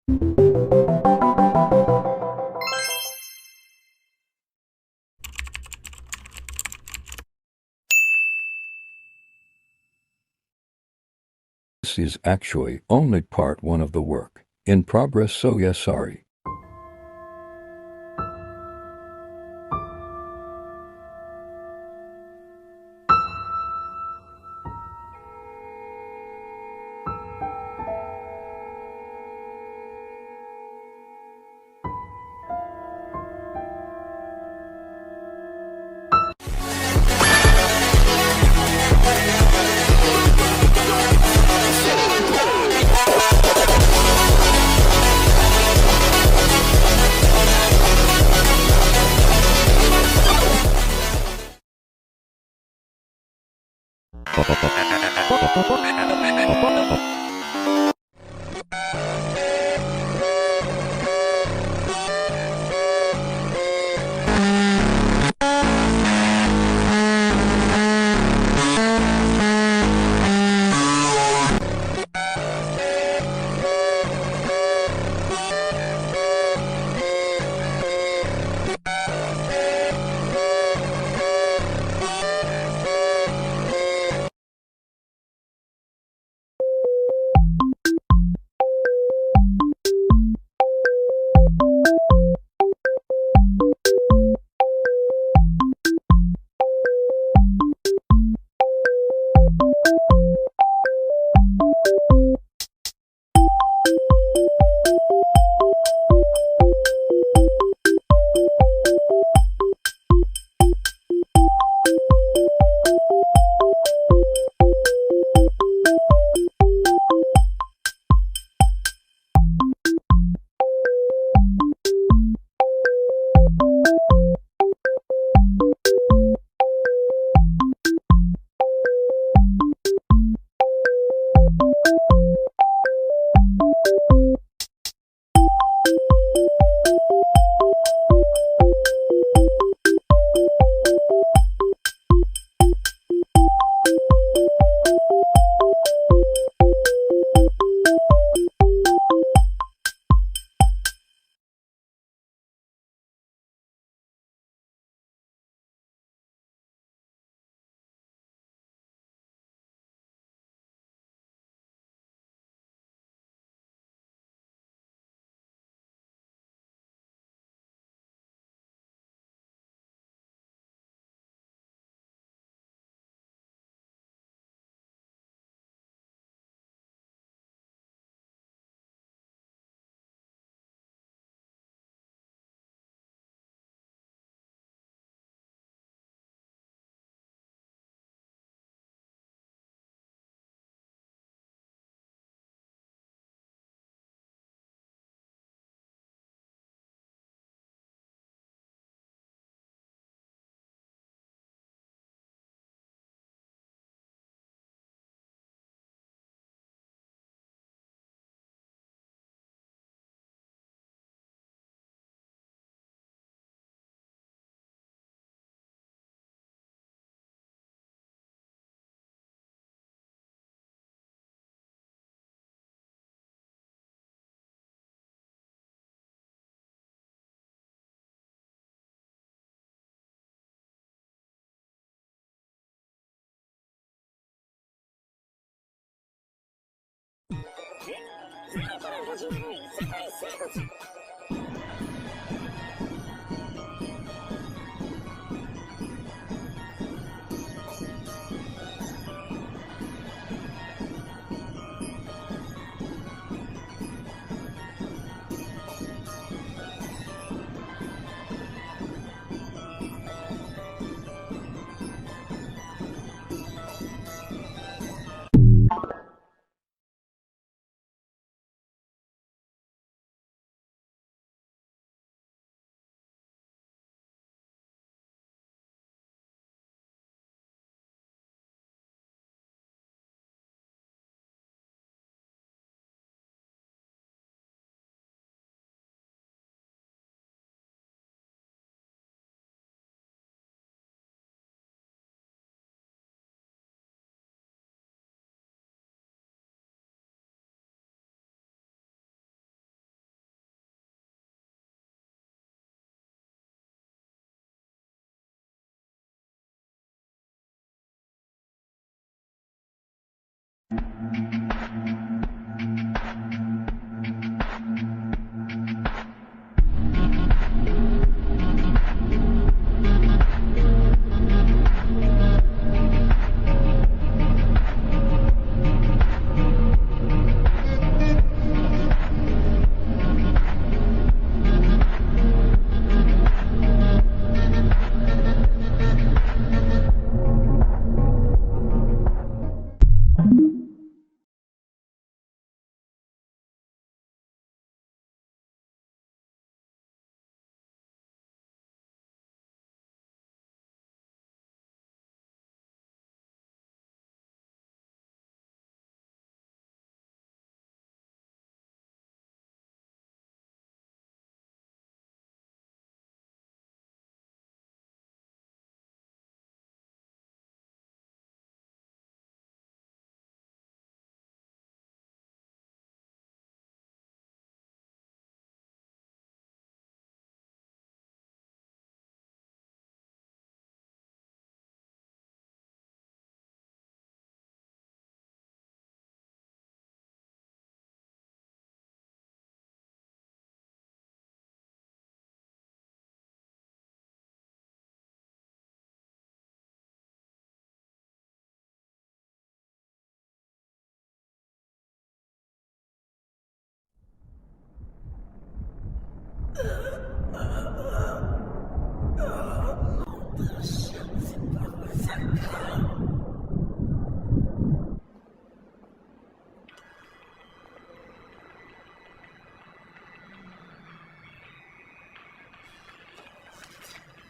This is actually only part one of the work. In progress, so yes, sorry.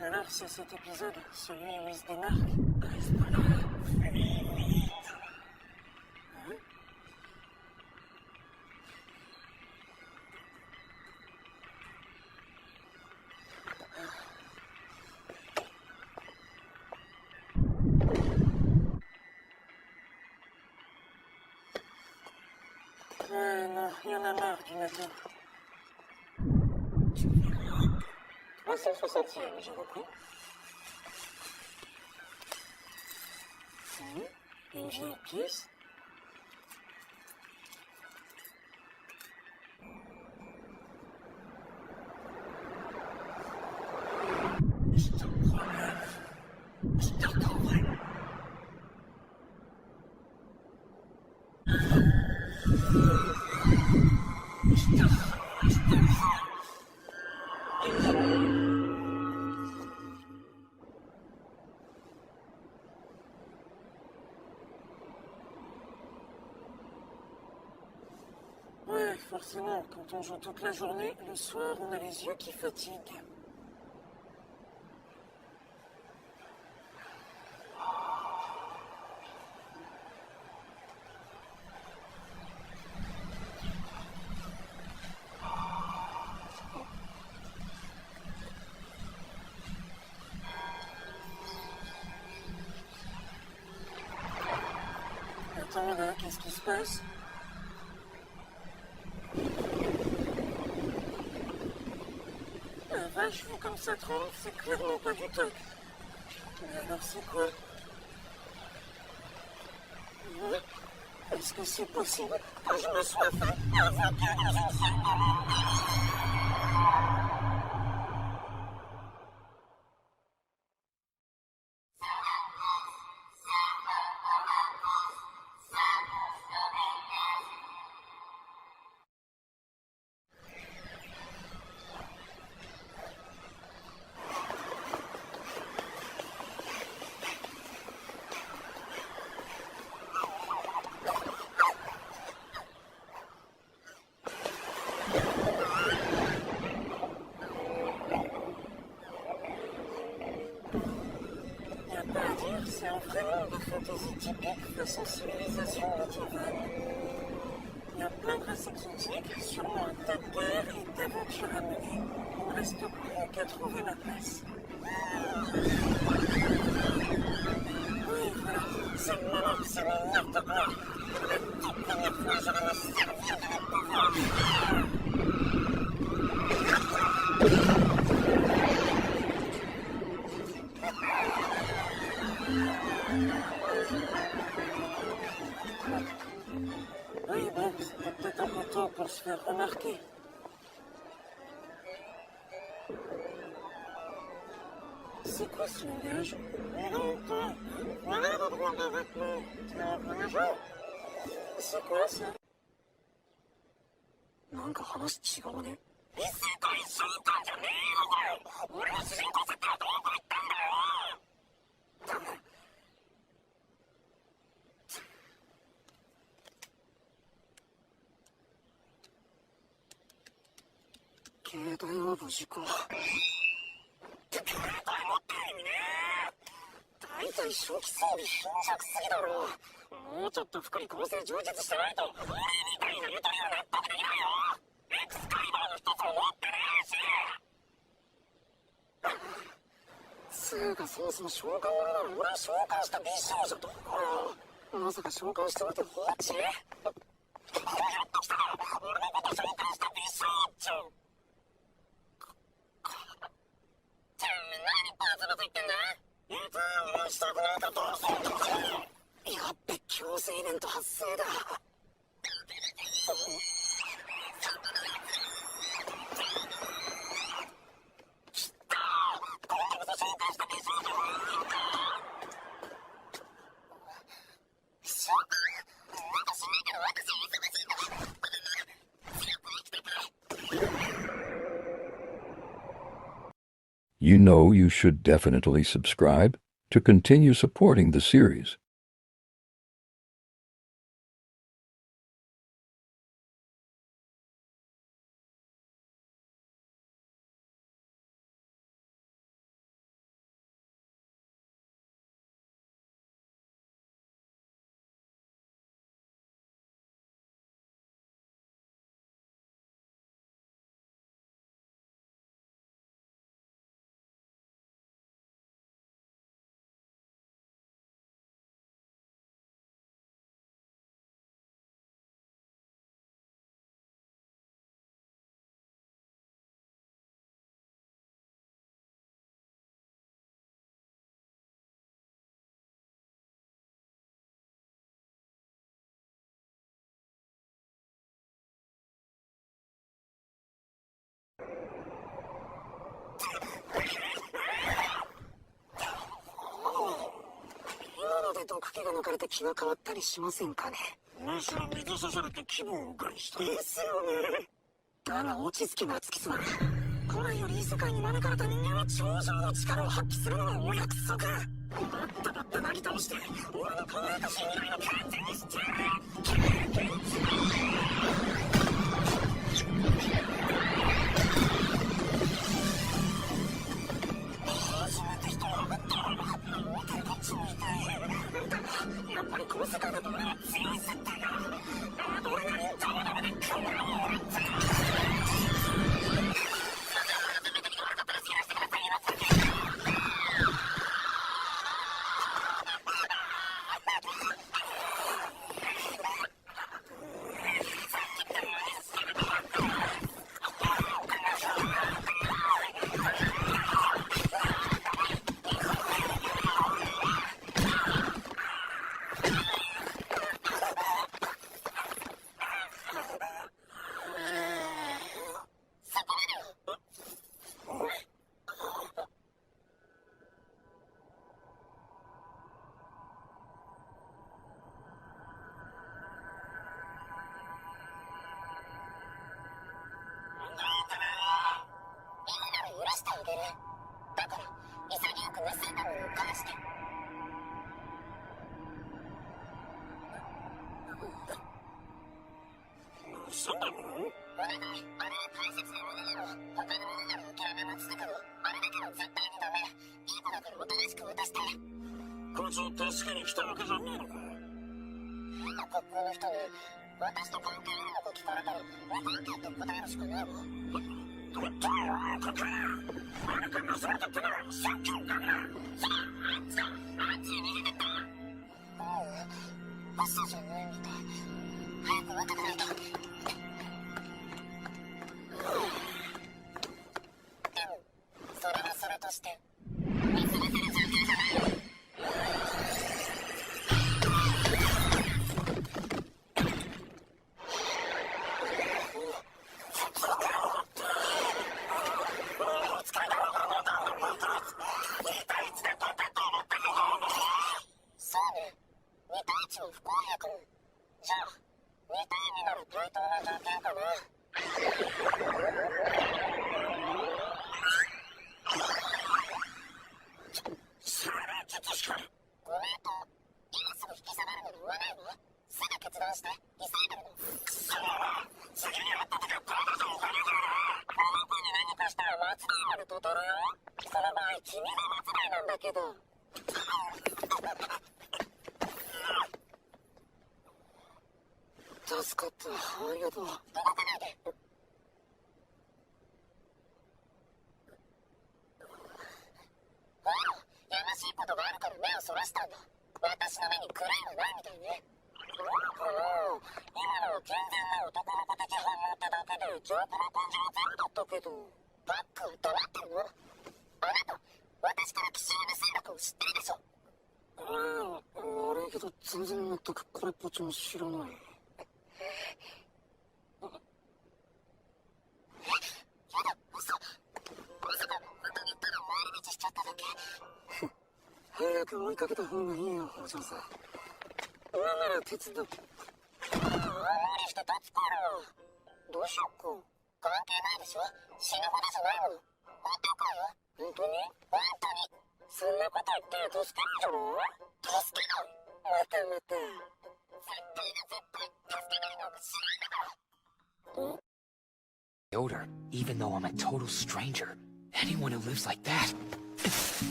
Alors, c'est cet épisode, celui où il se démarque. Reste pas là, fuis vite. Hein? Non, il y en a marre du matin. 360e, j'ai repris. Une vieille pièce. Je te promets. Je te retrouverai. Ouais, forcément, quand on joue toute la journée, le soir, on a les yeux qui fatiguent. Attends, là, qu'est-ce qui se passe? La vache, vu comme ça tremble, c'est clairement pas du toc. Mais alors c'est quoi? Est-ce que c'est possible que je me sois fait invoquer dans une salle de bain? C'est un vrai monde de fantaisie typique façon civilisation médiévale. Il y a plein de races exotiques, sûrement un tas de guerres et d'aventures à mener. Il ne reste plus qu'à trouver ma place. Oui, voilà, c'est le moment, c'est une merde de moi. La toute première fois, je vais me servir de mon pouvoir. Oui, bon, c'était peut-être un peu tôt pour se faire remarquer. C'est quoi ce langage? Non, toi, voilà le droit des vêtements. Tu as voyagé? C'est quoi ça? なんか話違うね。異世界召喚じゃねえのかよ。俺の主人公設定はどこ行ったんだよ。携帯は無事か。携帯持ってる意味ね。大体初期装備貧弱すぎだろ。もうちょっと福利厚生充実してないと俺みたいなゆとりは納得できないよ。エクスカリバーの一つも持ってねえし。つうかそもそも召喚者なら俺は召喚した美少女とまさか召喚しておいて放置？ひょっとしたら俺のこと召喚した美少女。てめえ何バツバツ言ってんだ？いつ話したくないかどうぞどうぞ。やっべ、強制イベント発生だ。You know you should definitely subscribe to continue supporting the series.今ので毒気が抜かれて気が変わったりしませんかね。むしろ水刺されて気分を害したですよね。だが落ち着きな月座。古来より異世界に招かれた人間は頂上の力を発揮するのがお約束。バッタバッタなぎ倒して俺の輝かしい未来の完全にしてやる。初めて人を殴ったら見てるこっちも痛い。やっぱりこの世界だと俺は強い設定がアドレナリンダメダメでこんなの俺だから潔く盗んだものを返して。盗んだもの？お願い、あれは大切なものなの。他のものなら受け入れもつくけど、あれだけは絶対にダメ。いい子だからおとなしく渡して。こいつを助けに来たわけじゃねえのか。変な格好の人に私と関係あるのか聞かれたら分かんないと答えるしかないわ。どうよ、ここからあなたがそうだったならさっきのからさあ、あっちに逃げてった。嘘じゃないみたい。早く渡らないと。でもそれはそれとして見つめてる状況じゃない。ちも不公平かも。じゃあ、2対2なら対等な条件かな。それはちょっとしか。ごめんと、今すぐ引き下がるのに言わないの？すぐ決断して、リサイクルの。くそー、次に会った時はただじゃおかねえからな。あの子に何かしたら松代までとどるよ。その場合、君が松代なんだけど。助かった、ありがとう。動かないで。ほら、やましいことがあるから目をそらしたんだ。私の目に暗いはないみたいね。今のは健全な男の子的反応ってだけで邪悪な感じは全部だったけど。バックは黙ってるの？あなた、私から奇襲の戦略を知ってるでしょ。悪いけど全然全くこれっぽっちも知らない。やだ、嘘。まさか本当にただ回り道しちゃっただけ。早く追いかけた方がいいよ、お嬢さん。今なら手伝う。無理して立つから。どうしよっか。関係ないでしょ。死ぬほどじゃないもの。放っておくわよ。本当に？本当に。そんなこと言ったら助けるじゃない？助けない。またまた。絶対が絶対助けないのが知らんだから。Odor, even though I'm a total stranger. Anyone who lives like that,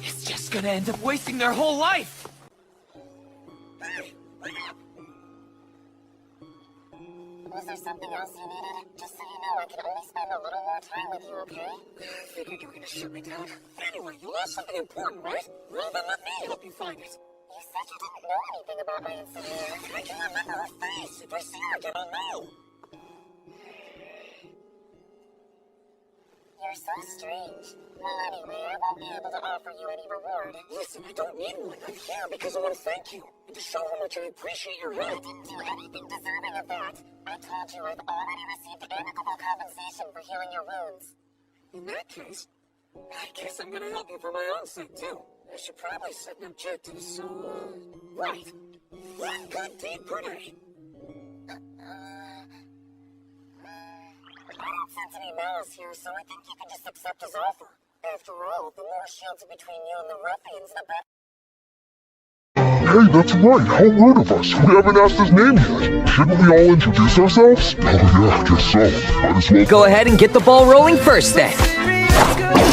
it's just gonna end up wasting their whole life! Was there something else you needed? Just so you know, I can only spend a little more time with you, okay? I figured you were gonna shut me down. Anyway, you lost something important, right? Well, then let me help you find it. You said you didn't know anything about my incident. I can remember her face. If I see her again, I'll know. You're so strange. Well, anyway, I won't be able to offer you any reward. Listen, I don't need one. I'm here because I want to thank you. And to show how much I appreciate your help. I didn't do anything deserving of that. I told you I've already received amicable compensation for healing your wounds. In that case, I guess I'm gonna help you for my own sake, too. I should probably set an objective, so, right. One good deed per day. I don't sense any malice here, so I think you can just accept his offer. After all, the more shields between you and the ruffians, the better. Hey, that's right, how rude of us. We haven't asked his name yet. Shouldn't we all introduce ourselves? Oh yeah, I guess so. Might as well... Go ahead and get the ball rolling first then.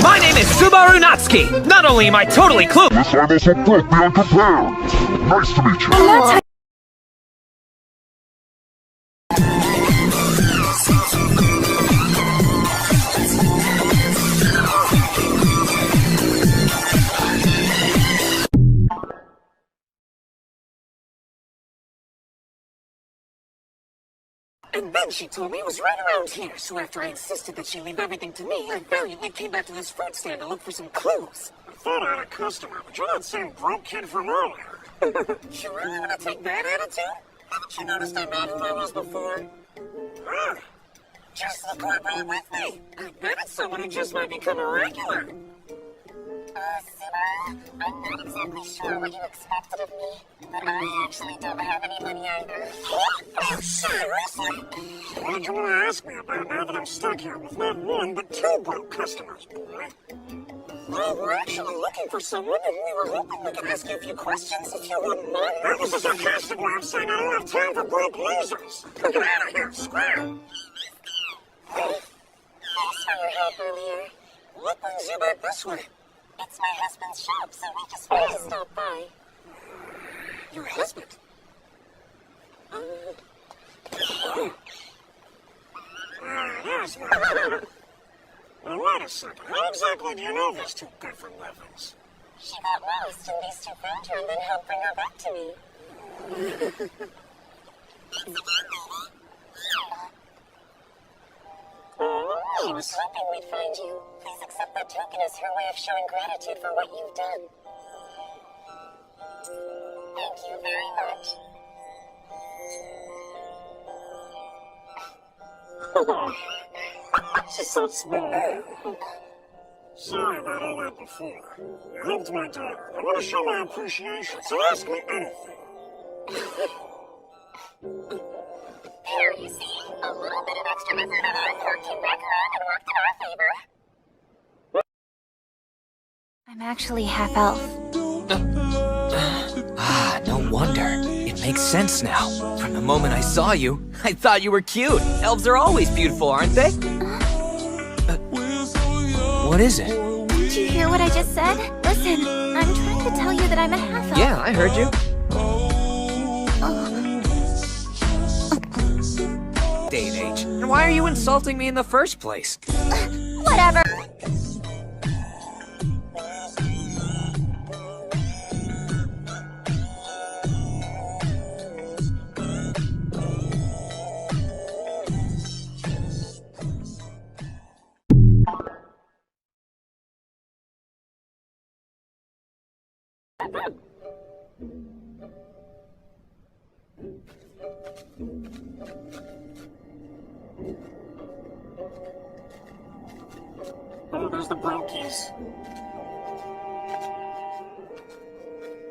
My name is Subaru Natsuki! Not only am I totally clueless... This time also both be unprepared. Nice to meet you. And then she told me it was right around here, so after I insisted that she leave everything to me, I valiantly came back to this fruit stand to look for some clues. I thought I had a customer, but you're that same broke kid from earlier. You really want to take that attitude? Haven't you noticed I'm not who I was before? Huh. Just look right with me. I bet it's someone who just might become a regular. Subaru, I'm not exactly sure what you expected of me, but I actually don't have any money either. Oh, seriously? What do you want to ask me about now that I'm stuck here with not one, but two broke customers, boy? Well, we're actually looking for someone, and we were hoping we could ask you a few questions if you wouldn't mind. That was a sarcastic way of saying I don't have time for broke losers. Get out of here, square. Thanks for your help earlier. What brings you back this way? It's my husband's shop, so we just wanted to stop by. Your husband? Yes. Now, wait a second. How exactly do you know these two different livings? She got lost, and these two found her and then helped bring her back to me. I was hoping we'd find you. Please accept that token as her way of showing gratitude for what you've done. Thank you very much. She's so small. Sorry about all that before. You helped my daughter. I want to show my appreciation, so ask me anything. Here, you see, a little bit of extra effort on our part came back around and worked in our favor. I'm actually half elf. No wonder. It makes sense now. From the moment I saw you, I thought you were cute. Elves are always beautiful, aren't they? What is it? Did you hear what I just said? Listen, I'm trying to tell you that I'm a half elf. Yeah, I heard you. Day and age. And why are you insulting me in the first place? Whatever. Oh, there's the Bronchies.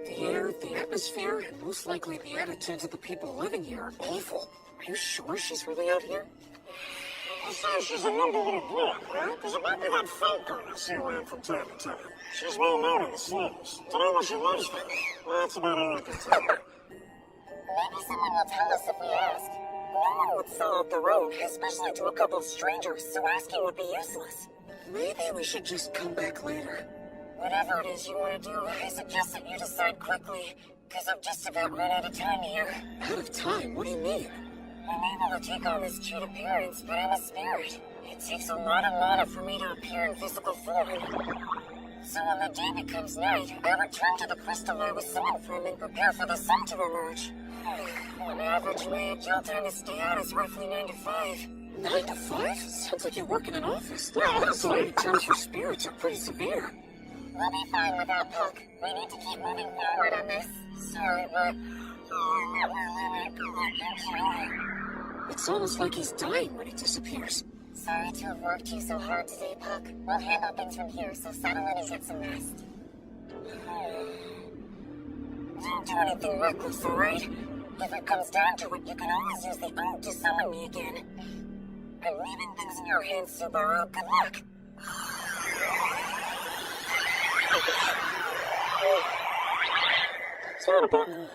The air, the atmosphere, and most likely the attitudes of the people living here are awful. Are you sure she's really out here? You say she's a nimble little blood, right? There's a might be that Falcon I see around from time to time. She's well known in the slums. Don't know what she lives for. Well, that's about all I can tell you. Maybe someone will tell us if we ask. No one would sell out the road, especially to a couple of strangers, so asking would be useless. Maybe we should just come back later. Whatever it is you want to do, I suggest that you decide quickly, because I'm just about run out of time here. Out of time? What do you mean? I'm able to take on this cute appearance, but I'm a spirit. It takes a lot of mana for me to appear in physical form. So when the day becomes night, I return to the crystal I was summoned from and prepare for the sun to emerge. On average, my ideal time to stay out is roughly 9 to 5. 9 to 5? Sounds like you work in an office. So many times your spirits are pretty severe. We'll be fine without Puck. We need to keep moving forward on this. Sorry, but... It's almost like he's dying when he disappears. Sorry to have worked you so hard today, Puck. We'll handle things from here, so settle in and get some rest. Don't do anything reckless, alright? If it comes down to it, you can always use the ode to summon me again. I'm leaving things in your hands, Subaru. Good luck. Sorry about that.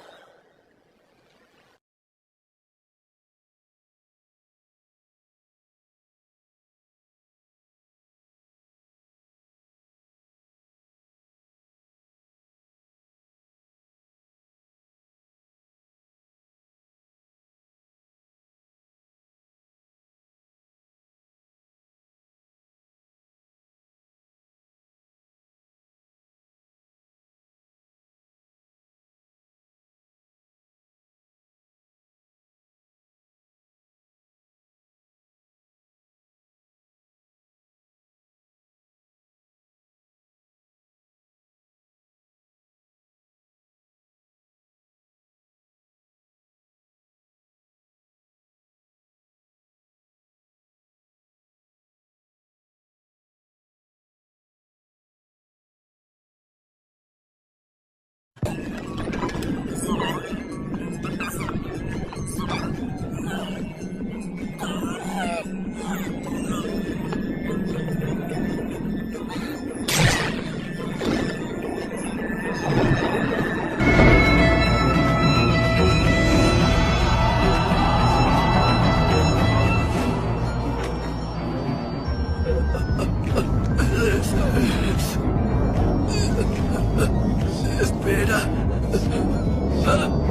Espera.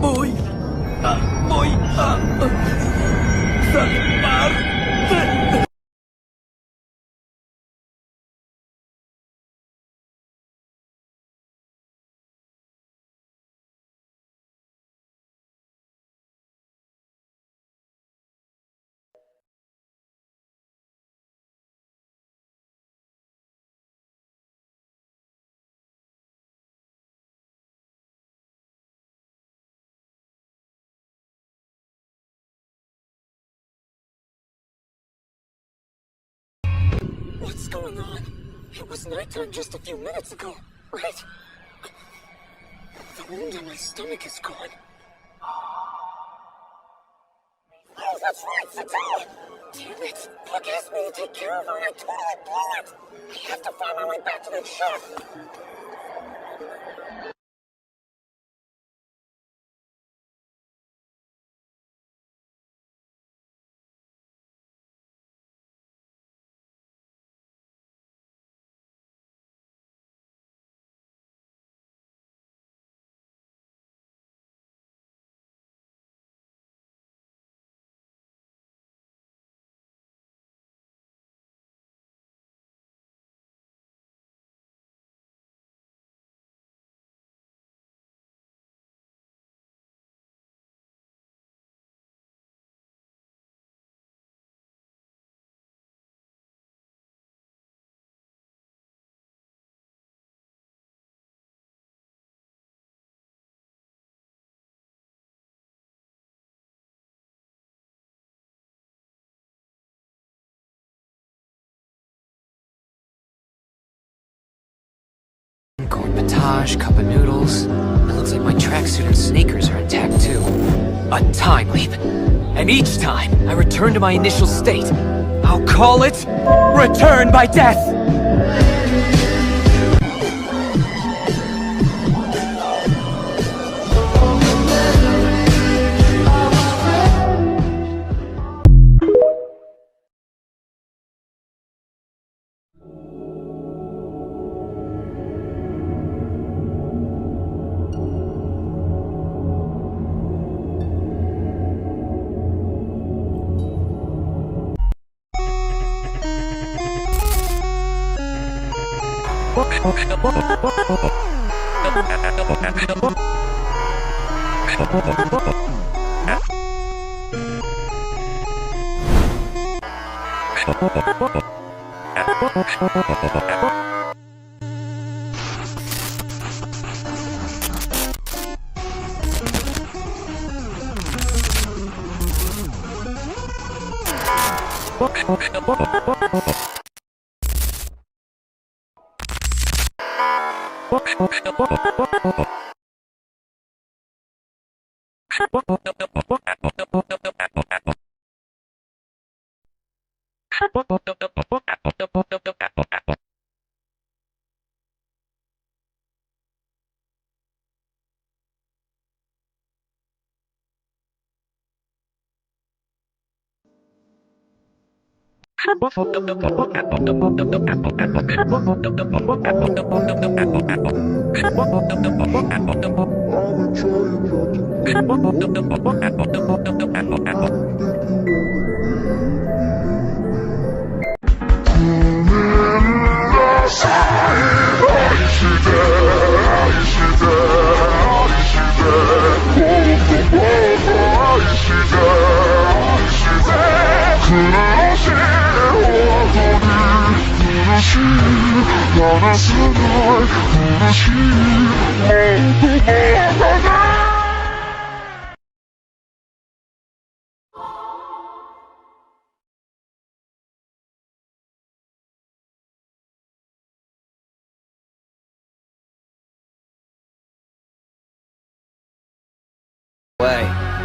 Voy a salvarte. What's going on? It was nighttime just a few minutes ago, right? The wound on my stomach is gone. Oh, that's right, Sato! Damn it. Puck asked me to take care of her and I totally blew it. I have to find my way back to the shop. Corn potage, cup of noodles. It looks like my tracksuit and sneakers are intact too. A time leap. And each time, I return to my initial state. I'll call it... Return by Death!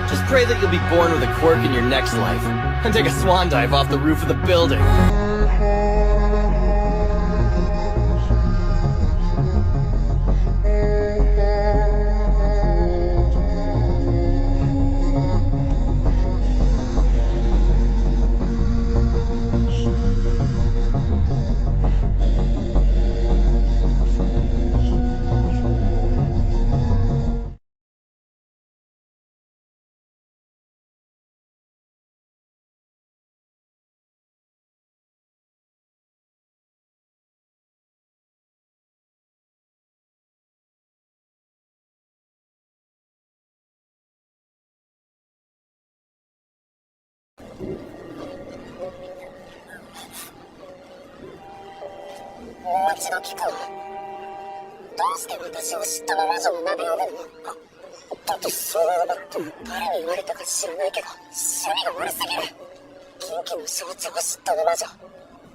Just pray that you'll be born with a quirk in your next life, and take a swan dive off the roof of the building.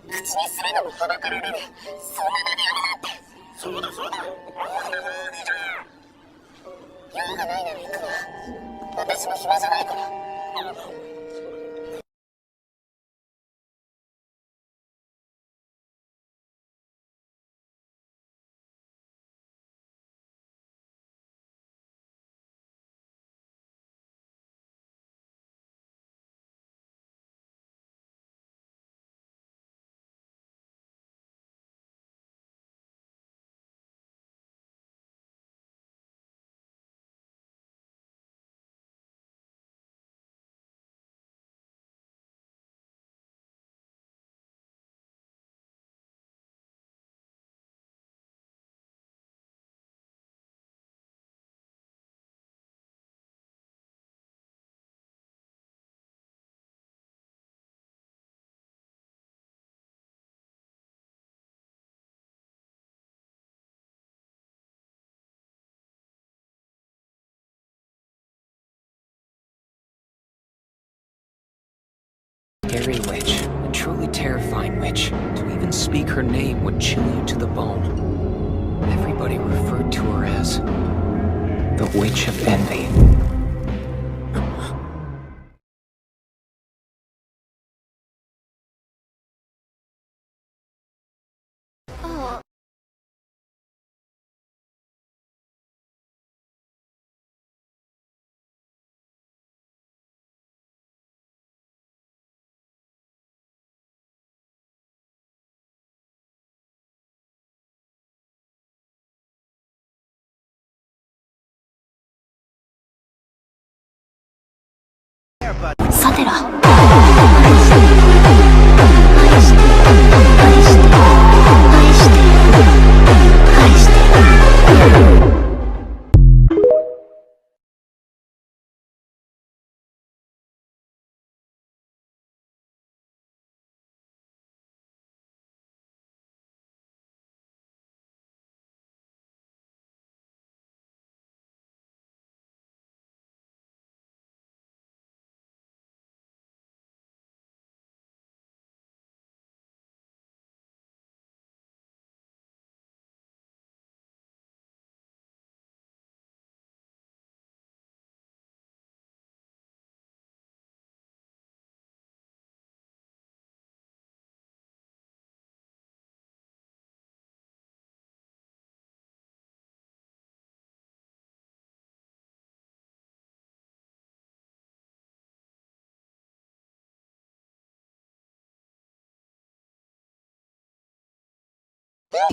口にするのもはばかられる。そんなまでやるなんて。そうだそうだ。用がないなら行くわ。私も暇じゃないから。Scary witch, a truly terrifying witch. To even speak her name would chill you to the bone. Everybody referred to her as the Witch of Envy. Oh. Satera.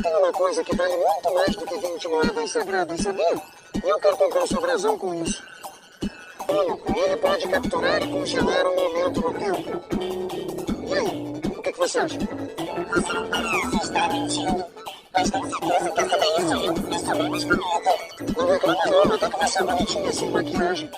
Tem uma coisa que vale muito mais do que 20 moedas sagradas, sabia? E eu quero comprar sua brasão com isso. Olha, ele pode capturar e congelar um momento no tempo. E aí, o que você acha? Você não parece estar mentindo. Mas tenho certeza que essa daí sou eu. É só bem mais bonita. Não reclama não, até que você é bonitinha sem maquiagem.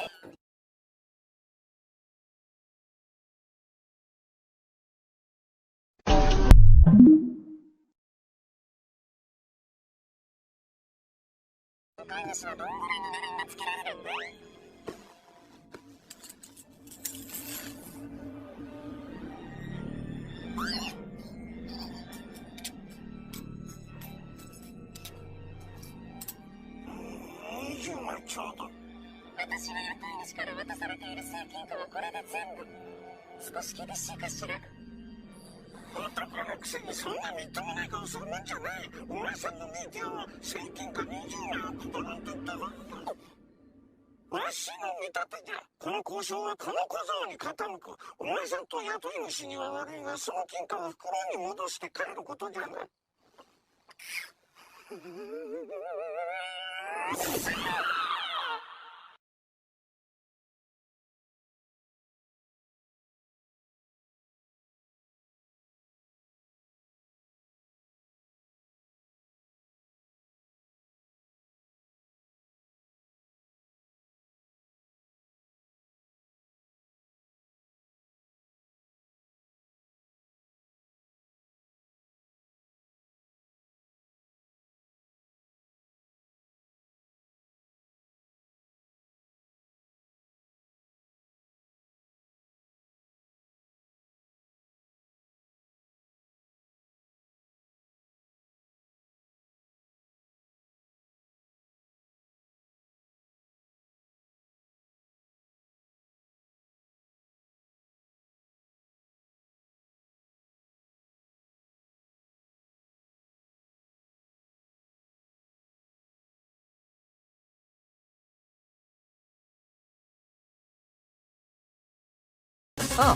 Oh,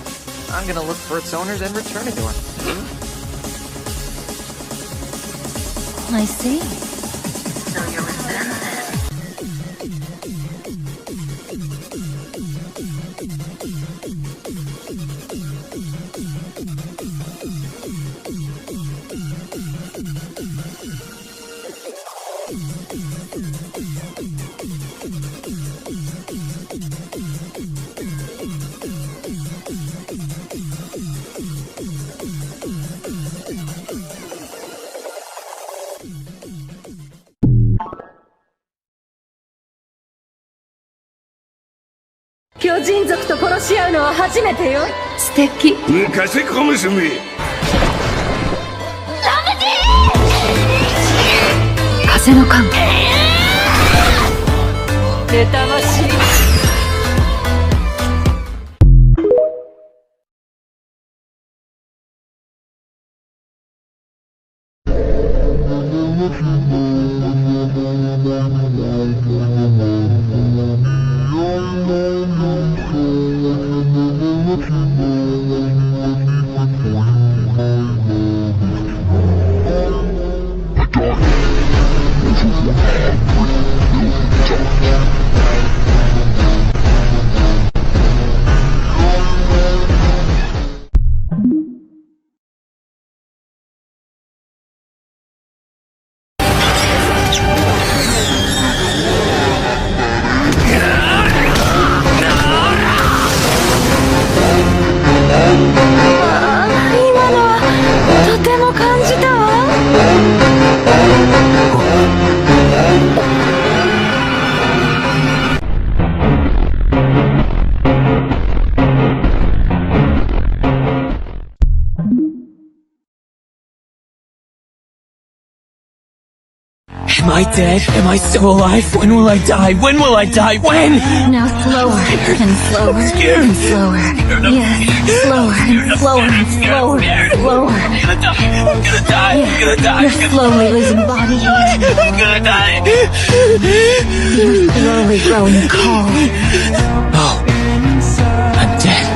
I'm gonna look for its owner, then return it to her. I see. So you're with them then?巨人族と殺し合うのは初めてよ。素敵。昔小娘。風の神。妬ましい。Am I dead? Am I still alive? When will I die? When will I die? When? Now slower and slower and slower. Yes, slower and slower and slower and slower. I'm gonna die. I'm gonna die. You're slowly losing body heat. I'm gonna die. You're slowly growing cold. Oh, I'm dead.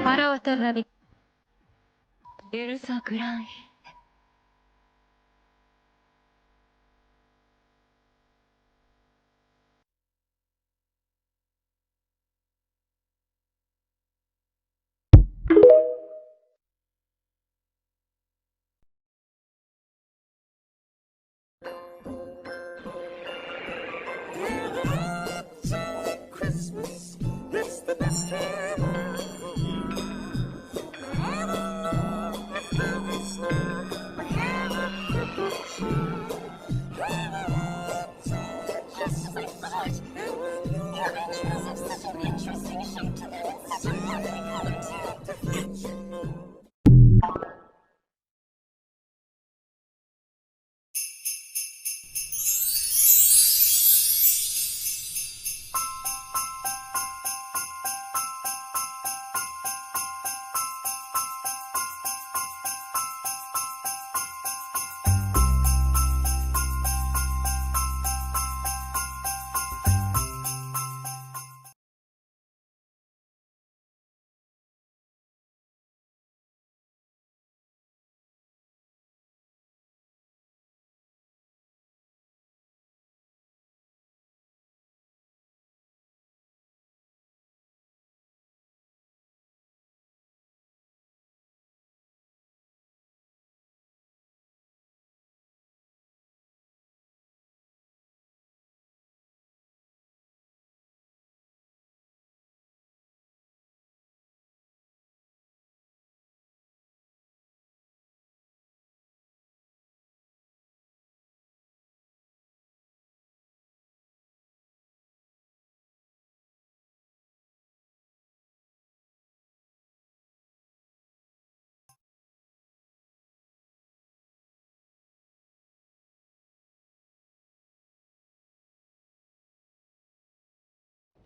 Para Elsa Grande. Christmas, it's the best time of the year. I don't know if there will snow, but have a prediction. Just like that. Your entrails have such an interesting shape to them and such a lovely color too. To get you know.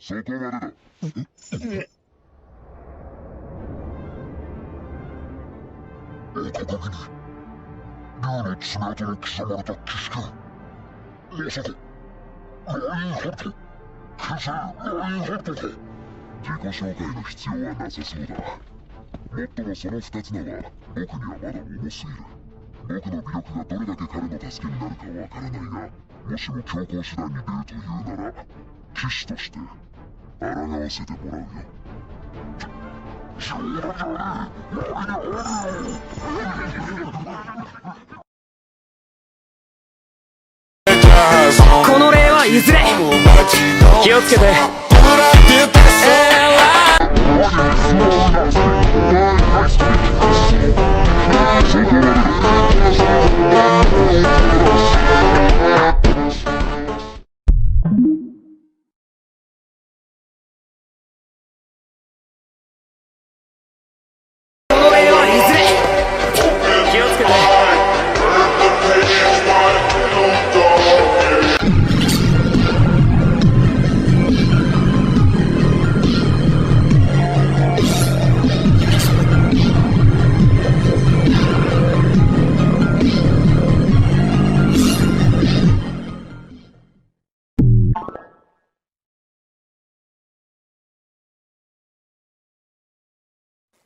そこまでだ。おかげに竜の爪痕の刻まれた儀式。まさかラインハルト、クゼラインハルトか。自己紹介の必要はなさそうだ。もっともその2つのは僕にはまだ重すぎる。僕の魅力がどれだけ彼の助けになるかわからないが、もしも強行手段に出るというなら騎士として抗わせてもらうよ。この礼はいずれ気をつけて。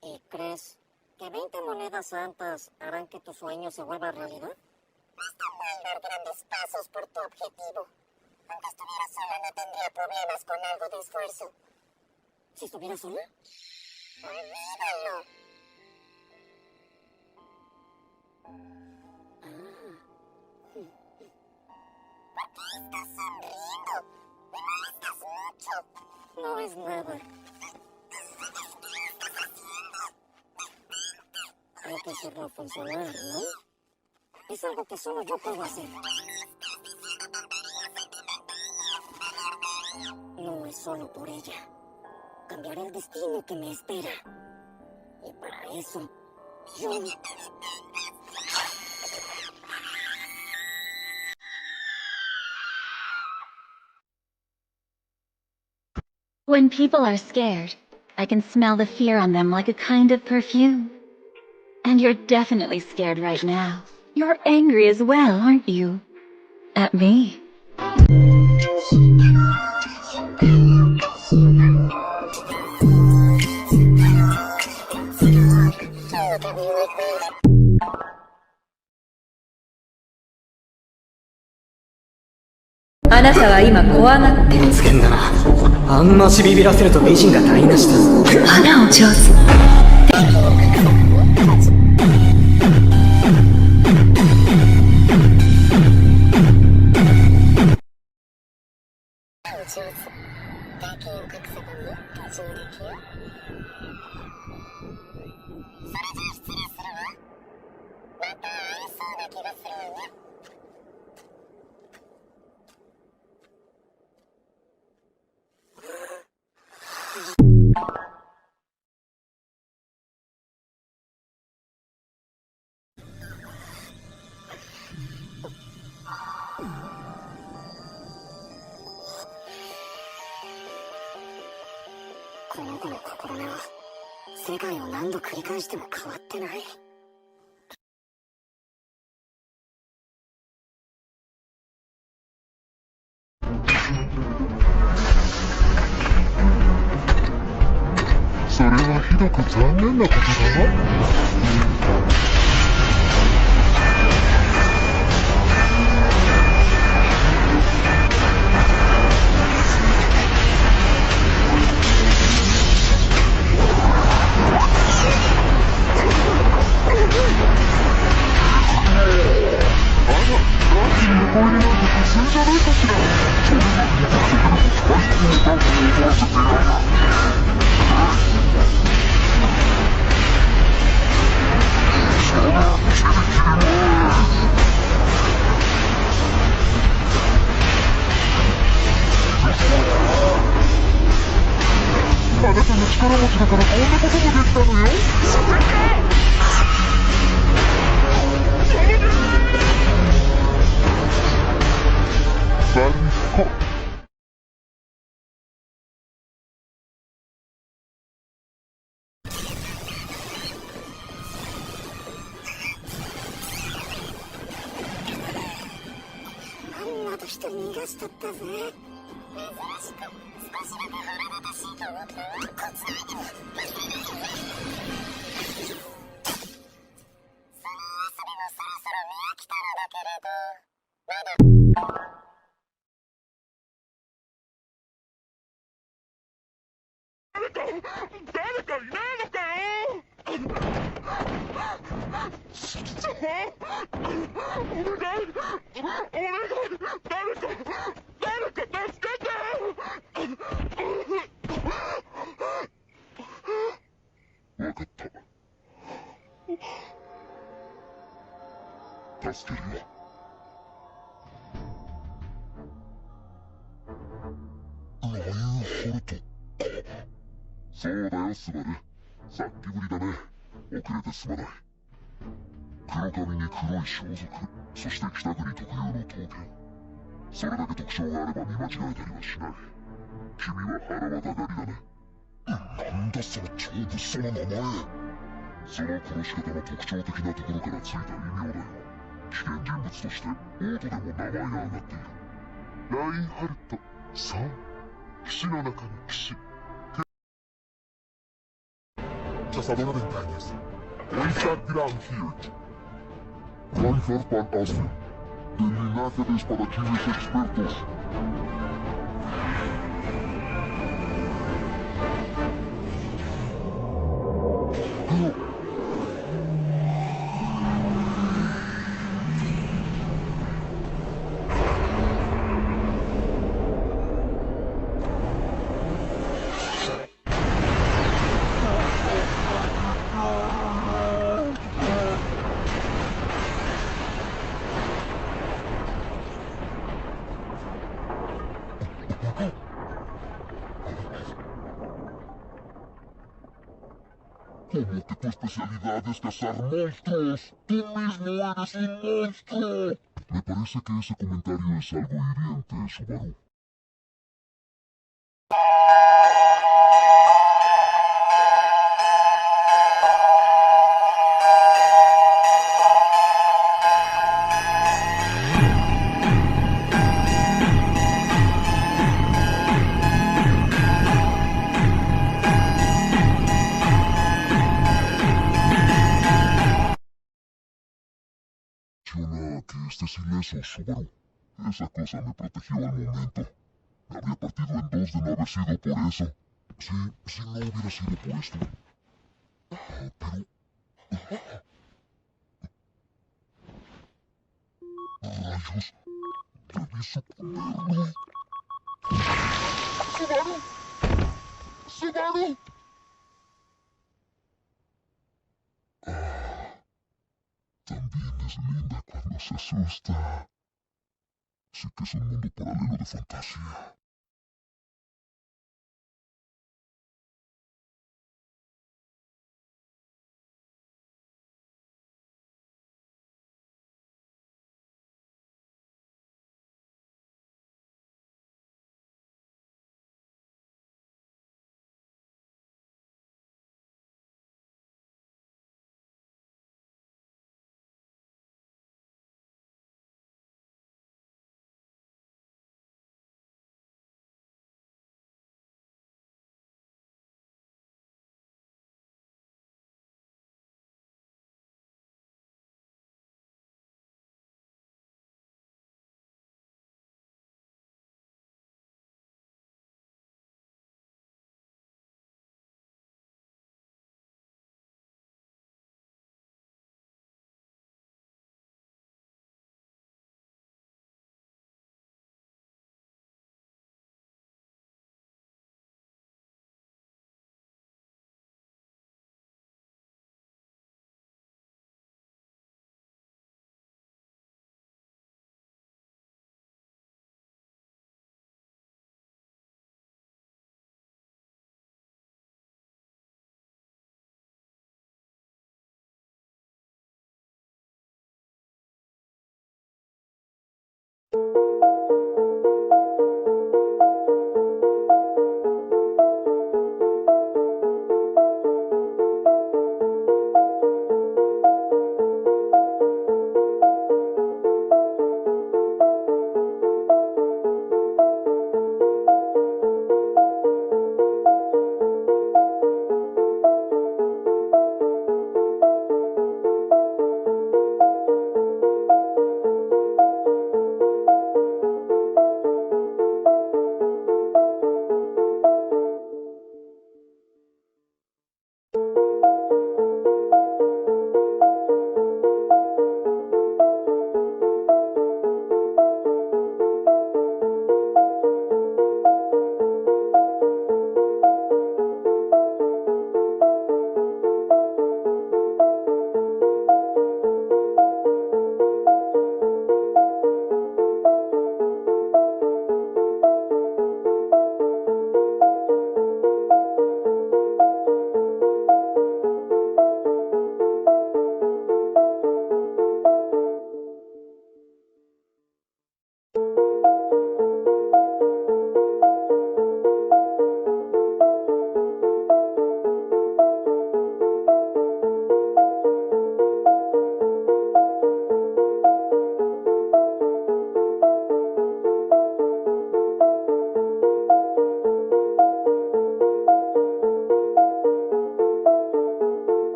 ¿Y crees que 20 monedas santas harán que tu sueño se vuelva realidad? No está mal dar grandes pasos por tu objetivo. Aunque estuviera sola no tendría problemas con algo de esfuerzo. ¿Si estuviera sola? Olvídalo. ¿Por qué estás sonriendo? Me molestas mucho. No es nada. Hay que hacerlo funcionar, ¿no? Es algo que solo yo puedo hacer. No es solo por ella. Cambiaré el destino que me espera. Y para eso, yo... When people are scared, I can smell the fear on them like a kind of perfume. And you're definitely scared right now. You're angry as well, aren't you? At me. Anata wa ima kowagatteる。つけんだな。あんましビビらせると美人が台無しだぞ。花を上手。この子の心根は世界を何度繰り返しても変わってない。それはひどく残念なことだな。あなたの力持ちだからこんなこともできたのよ。それかして逃がしたったぜ。珍しく少しだけ腹立たしいと思ったわ。こっちの相手もその遊びもそろそろ見飽きたのだけれど、まだ誰かいないのかよ。ちょお願いお願い、誰か助けて。わかった、助けるよ。ラインハルト。そうだよ、スバル。さっきぶりだね。遅れてすまない。黒髪に黒い装束、そして北国特有の刀剣。それだけ特徴があれば見間違えたりはしない。君は腹渡狩りだね。なんだその超物騒な名前。その殺し方の特徴的なところからついた異名だよ。危険人物としてオートでも名前が挙がっている。ラインハルト、そう、騎士の中の騎士。Caçadora de entranhas. Richard Granhirt. Reinhard van Aspen. Del linaje de espadachines expertos. ¿Cómo que tu especialidad es cazar monstruos? ¡Tú mismo eres un monstruo! Me parece que ese comentario es algo hiriente, Subaru. Menciona que estés ileso, Subaru. Esa cosa me protegió al momento. Me habría partido en dos de no haber sido por eso. Si no hubiera sido por esto. Pero... ¡Rayos! Debí suponerlo. ¡Subaru! ¡Subaru! También es linda cuando se asusta. Sí que es un mundo paralelo de fantasía.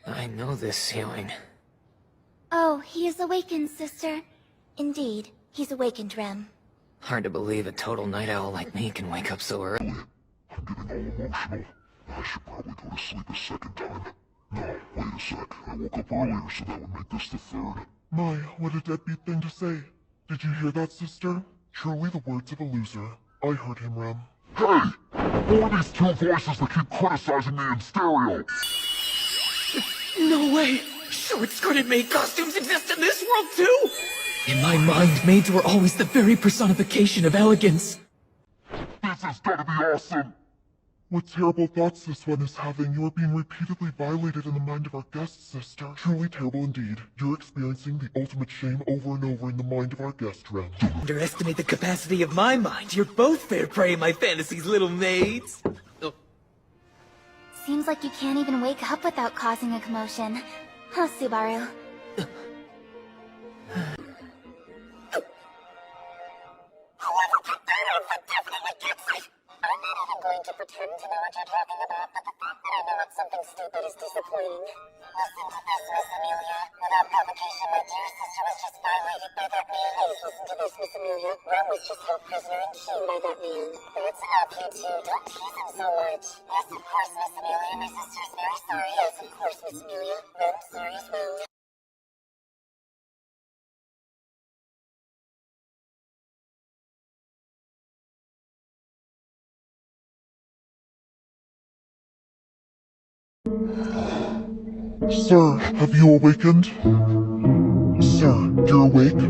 I know this feeling. Oh, he is awakened, sister. Indeed, he's awakened, Rem. Hard to believe a total night owl like me can wake up so early. I'm getting all emotional. I should probably go to sleep a second time. No, wait a sec. I woke up earlier, so that would make this the third. My, what a deadbeat thing to say. Did you hear that, sister? Truly the words of a loser. I heard him, Rem. Hey! Who are these two voices that keep criticizing me in stereo? No way! Short-skirted maid costumes exist in this world too! In my mind, maids were always the very personification of elegance. This is gonna be awesome! What terrible thoughts this one is having. You are being repeatedly violated in the mind of our guest, sister. Truly terrible indeed. You're experiencing the ultimate shame over and over in the mind of our guest, Rem. Underestimate the capacity of my mind. You're both fair prey in my fantasies, little maids. Seems like you can't even wake up without causing a commotion. Huh, Subaru? Whoever put that outfit definitely gets it. I'm not even going to pretend to know what you're talking about, but the fact that I know it's something stupid is disappointing. Listen to this, Miss Amelia. Without provocation, my dear sister was just violated by that man. Please listen to this, Miss Amelia. Rem was just held prisoner and chained by that man. That's enough, you two. Don't tease him so much. Yes, of course, Miss Amelia. My sister's very sorry. Yes, of course, Miss Amelia. Rem's sorry as well. Sir, have you awakened? Sir, you're awake?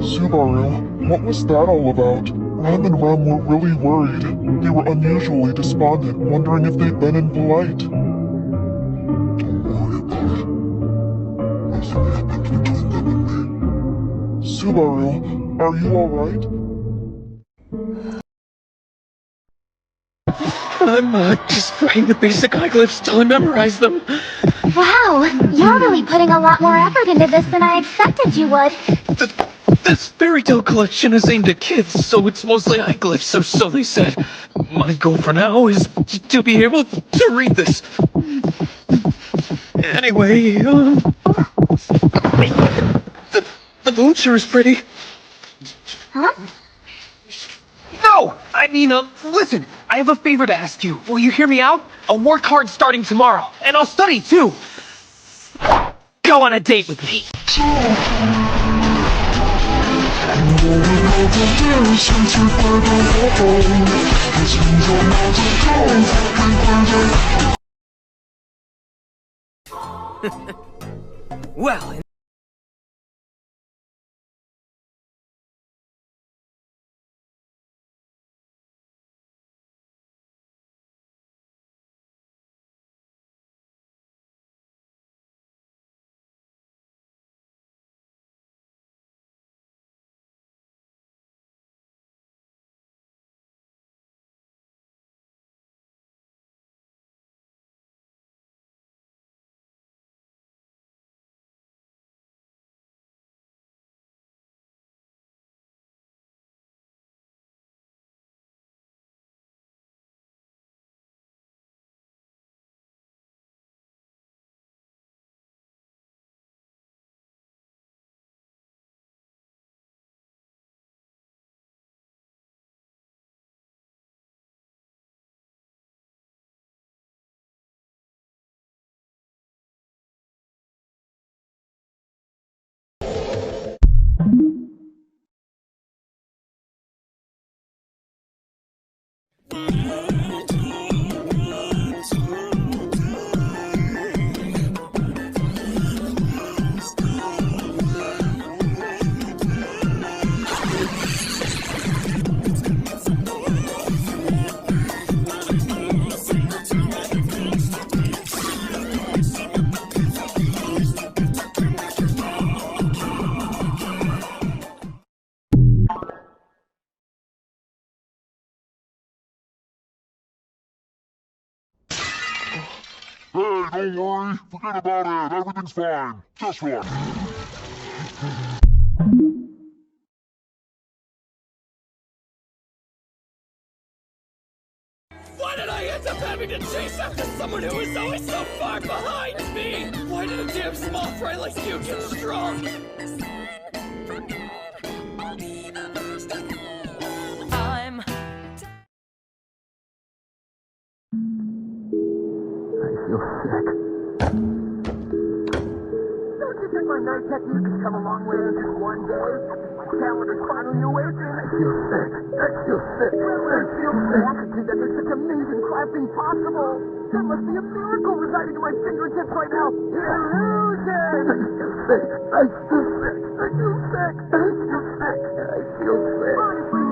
Subaru, what was that all about? Ram and Ram were really worried. They were unusually despondent, wondering if they'd been impolite. Don't worry about it. Nothing happened between them and me. Subaru, are you alright? I'm just writing the basic hieroglyphs till I memorize them. Wow, you're really putting a lot more effort into this than I expected you would. This fairy tale collection is aimed at kids, so it's mostly hieroglyphs, or so they said. My goal for now is to be able to read this. Anyway, the moon sure is pretty. Huh? No! I mean, listen, I have a favor to ask you. Will you hear me out? I'll work hard starting tomorrow, and I'll study too. Go on a date with me. Well, Hey, don't worry. Forget about it. Everything's fine. Just one. why did I end up having to chase after someone who was always so far behind me? Why did a damn small fry like you get strong? I'm... I feel sick. Don't you think my night technique has come a long way in just one day? My talent is finally awakened. I feel sick. I feel sick. I feel sick. That makes such amazing crafting possible. There must be a miracle residing in my fingertips right now. Illusion! I feel sick. I feel sick. I feel sick. I feel sick. I feel sick. Honestly,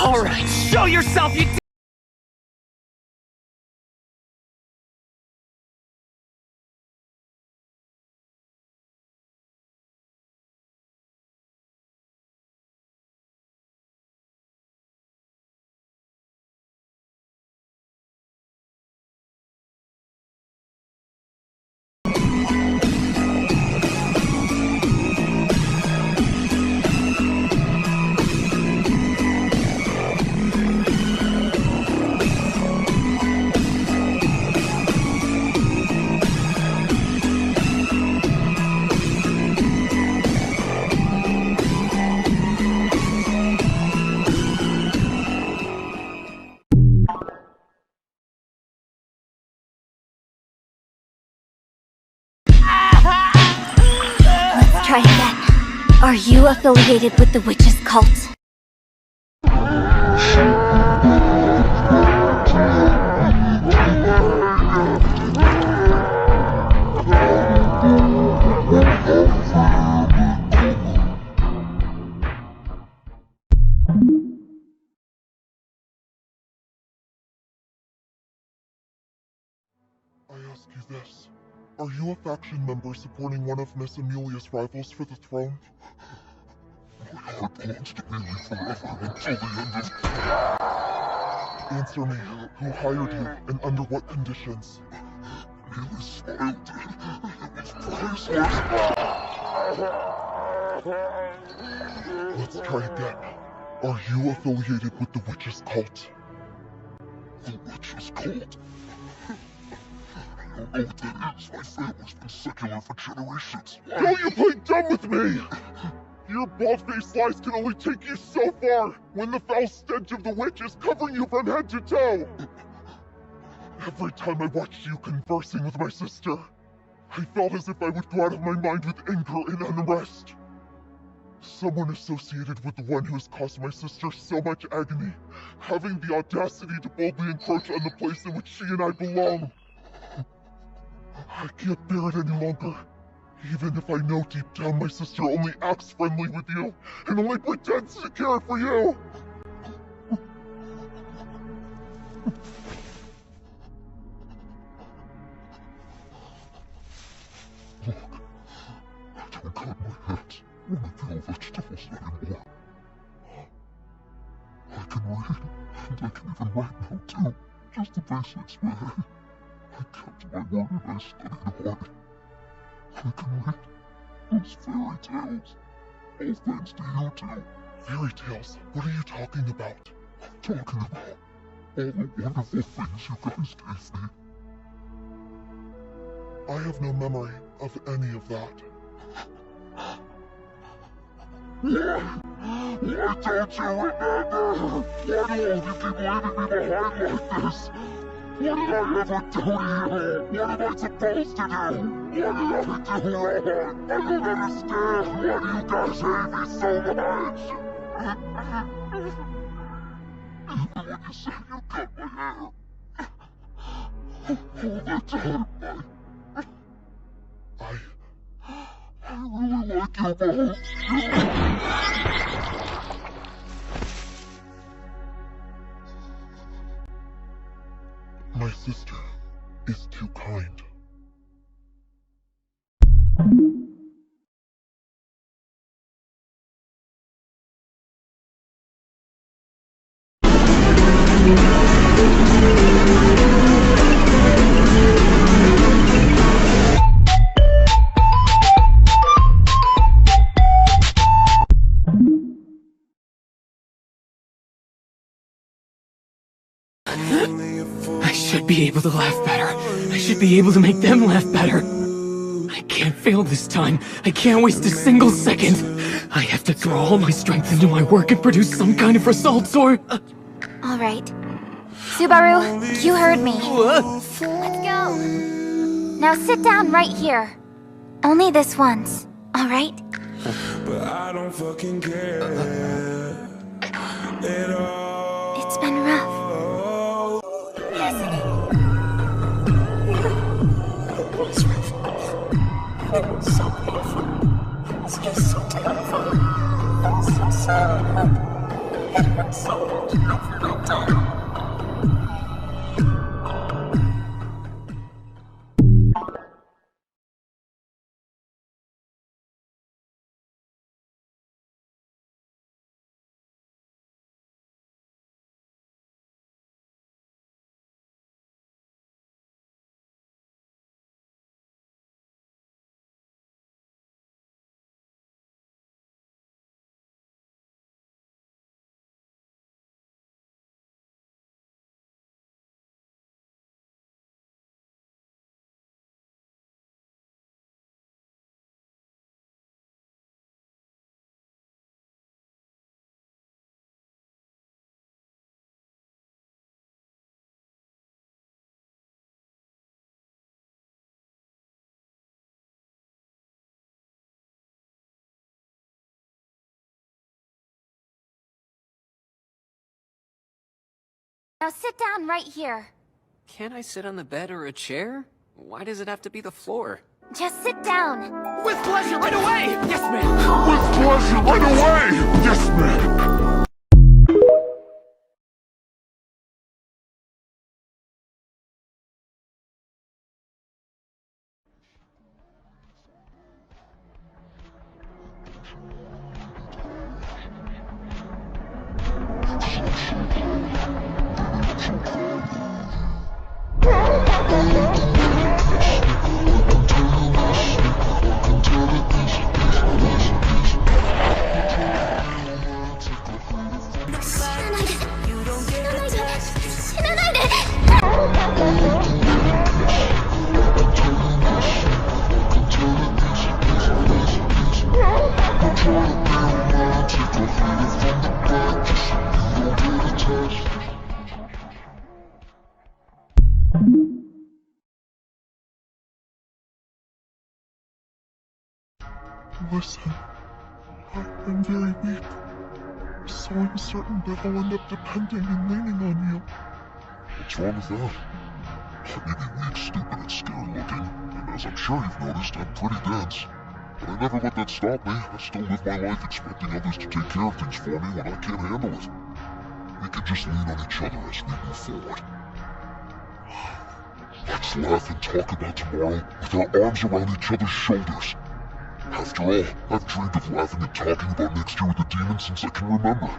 Alright, show yourself, you Try again. Are you affiliated with the witch's cult? I ask you this. Are you a faction member supporting one of Miss Amelia's rivals for the throne? My heart belongs to Amelia forever until the end of... Answer me. Who hired you, and under what conditions? Amelia smiled. It was priceless. Let's try again. Are you affiliated with the witch's cult? The witch's cult? I don't know what that is. My family's been secular for generations. Don't you play dumb with me! Your bald-faced lies can only take you so far when the foul stench of the witch is covering you from head to toe! Every time I watched you conversing with my sister, I felt as if I would go out of my mind with anger and unrest. Someone associated with the one who has caused my sister so much agony, having the audacity to boldly encroach on the place in which she and I belong. I can't bear it any longer. Even if I know deep down my sister only acts friendly with you, and only pretends to care for you! Look, I don't cut my hands when I peel vegetables anymore. I can read, and I can even write now too. Just the basics, man. I kept my word and I studied hard. I can read those fairy tales. All thanks to you two. Fairy tales? What are you talking about? I'm talking about all the wonderful things you guys gave me. I have no memory of any of that. Why don't you remember? Why do all you keep leaving me behind like this? What did I ever do to you? What am I supposed to do? What did I do wrong? I don't understand. Why do you guys hate me so much? Even when you say you cut my hair, all the time, I really like you both. My sister is too kind. I should be able to laugh better. I should be able to make them laugh better. I can't fail this time. I can't waste a single second. I have to throw all my strength into my work and produce some kind of results or... Alright. Subaru, you heard me. Let's go. Now sit down right here. Only this once, alright? But I don't fucking care at all. It's been rough. It's so painful. It's just so terrible. It's so sad. been solved every time. Now sit down right here. Can't I sit on the bed or a chair? Why does it have to be the floor? Just sit down. With pleasure, right away! Yes, ma'am! With pleasure, right away! Yes, ma'am! Listen, I'm very weak, so I'm certain that I'll end up depending and leaning on you. What's wrong with that? I may be weak, stupid, and scary looking, and as I'm sure you've noticed, I'm pretty dense. But I never let that stop me. I still live my life expecting others to take care of things for me when I can't handle it. We can just lean on each other as we move forward. Let's laugh and talk about tomorrow with our arms around each other's shoulders. After all, I've dreamed of laughing and talking about next year with the demons since I can remember.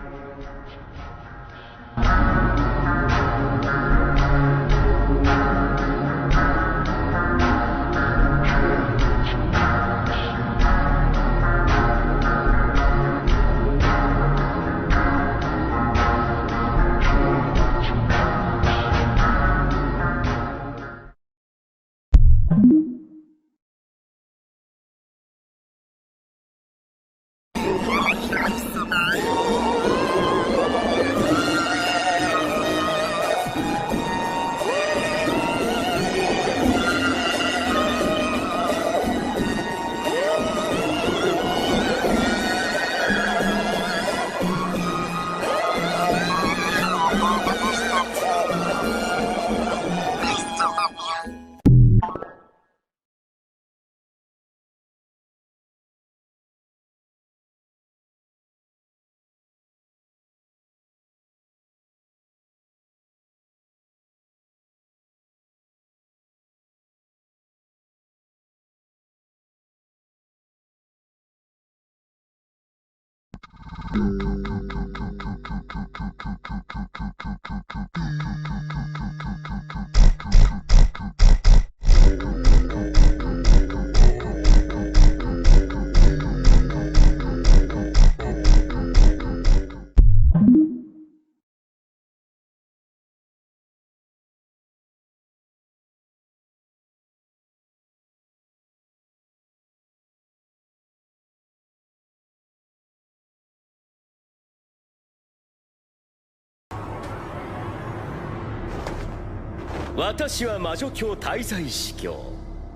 私は魔女教滞在司教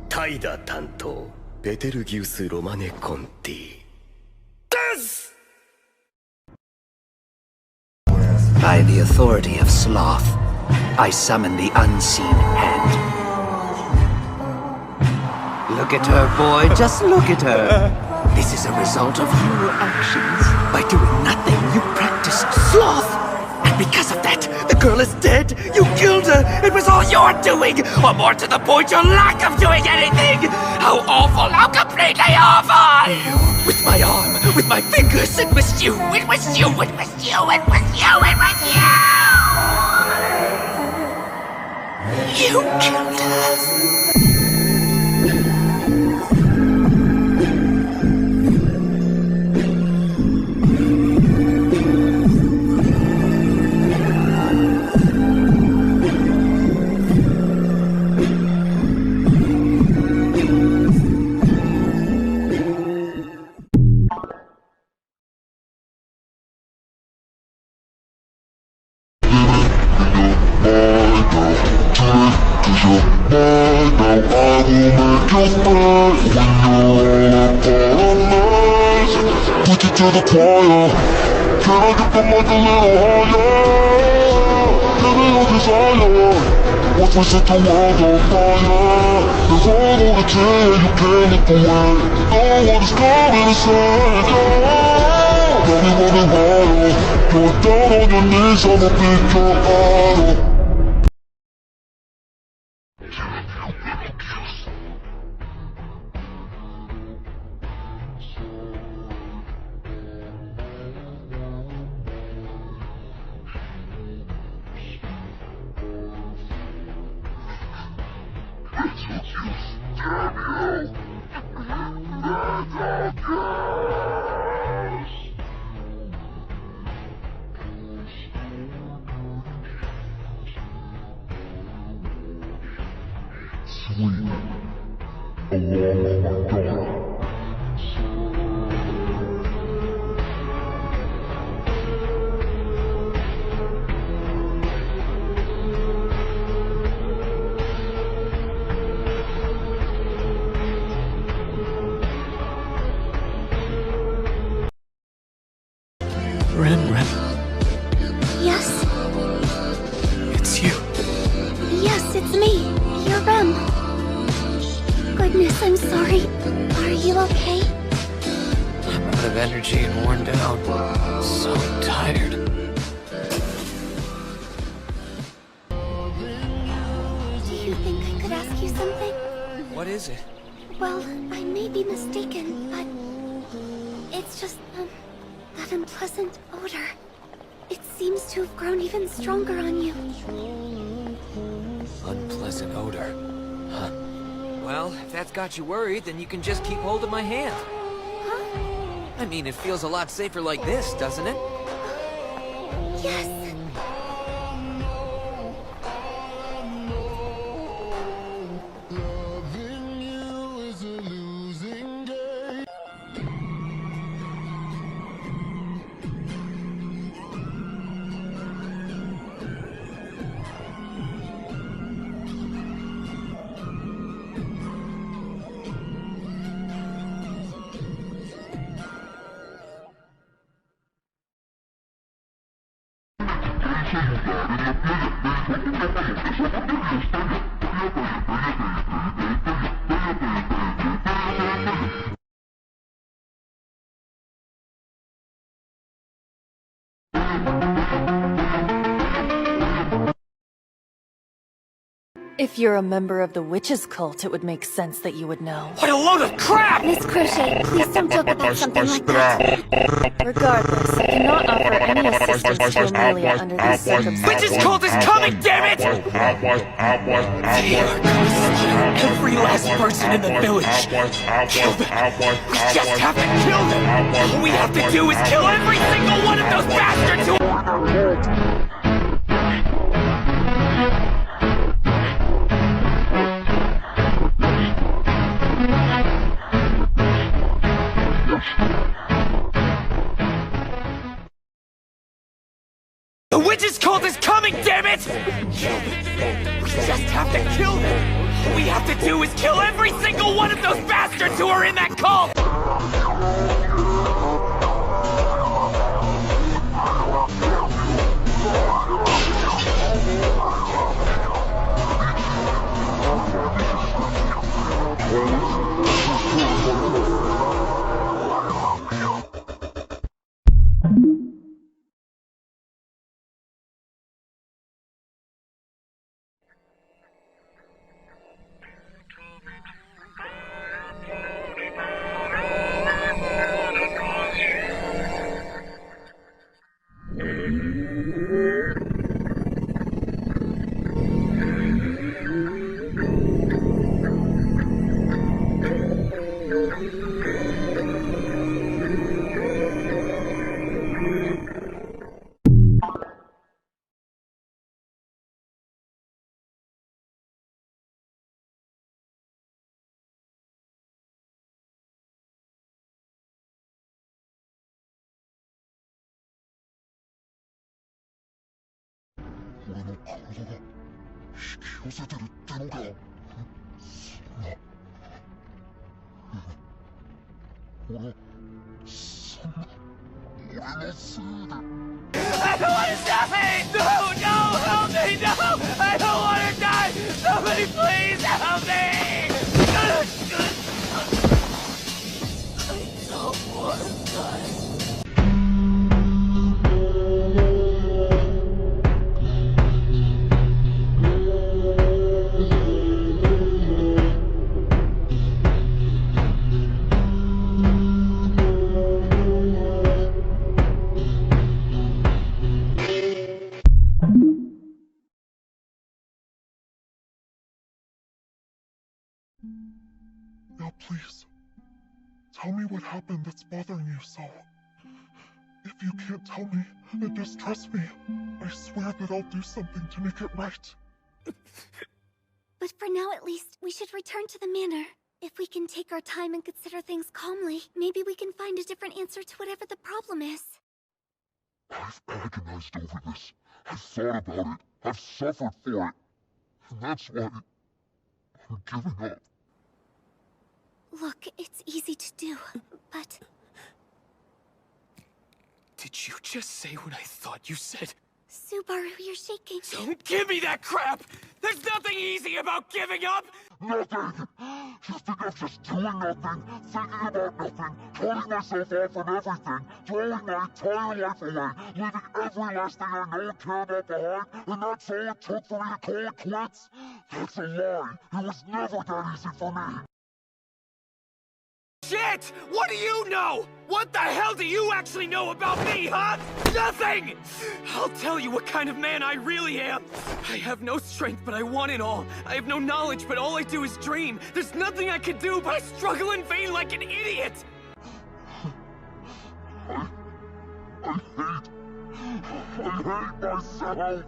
タイダ担当ベテルギウス・ロマネ・コンティです。 By the authority of Sloth, I summon the unseen hand. Look at her, boy, just look at her. This is a result of your actions. By doing nothing, you practice practiced sloth. And because of that, the girl is dead. You killed her. It was all your doing. Or more to the point, your lack of doing anything. How awful. How completely awful. With my arm, with my fingers, it was you. It was you. It was you. It was you. It was you. You killed her. Put it to the choir. Can I get the mic a little higher? Give me your desire. Watch me set the world on fire. There's all on the chair, you can't look away. No one is coming to save you. Got me running harder. You're down on your knees, I'ma pick your idol. Sweet, along with my daughter. Ren. Yes? It's you. Yes, it's me. You're Rem. Goodness, I'm sorry. Are you okay? I'm out of energy and worn down. So tired. Do you think I could ask you something? What is it? Well, I may be mistaken, but it's just, that unpleasant odor. It seems to have grown even stronger on you. Unpleasant odor. Huh. Well, if that's got you worried, then you can just keep holding my hand. Huh? I mean, it feels a lot safer like this, doesn't it? Yes. If you're a member of the witches' cult, it would make sense that you would know. What a load of crap! Miss Crochet, please don't joke about something like that. Regardless, I cannot offer any assistance to Amelia under these circumstances. Witch's cult is coming, damn it! They are gonna steal every last person in the village. Kill them. We just have to kill them. All we have to do is kill every single one of those bastards who... The witch's cult is coming, damn it! Kill them. We just have to kill them. All we have to do is kill every single one of those bastards who are in that cult! 俺の体が引き寄せてるってのか。そんな。俺のせいで。I don't want to die! No, no, help me, no! I don't want to die! Somebody please help me! I don't want to die. Now please, tell me what happened that's bothering you so. If you can't tell me, then just trust me. I swear that I'll do something to make it right. But for now at least, we should return to the manor. If we can take our time and consider things calmly, maybe we can find a different answer to whatever the problem is. I've agonized over this. I've thought about it. I've suffered for it. And that's why I'm giving up. Look, it's easy to do, but... Did you just say what I thought you said? Subaru, you're shaking. Don't give me that crap! There's nothing easy about giving up! Nothing! You think I'm just doing nothing, thinking about nothing, cutting myself off from everything, throwing my entire life away, leaving every last thing I know and care about behind, and that's all it took for me to call it quits? That's a lie. It was never that easy for me. Shit! What do you know? What the hell do you actually know about me, huh? Nothing! I'll tell you what kind of man I really am. I have no strength, but I want it all. I have no knowledge, but all I do is dream. There's nothing I can do, but I struggle in vain like an idiot! I hate myself.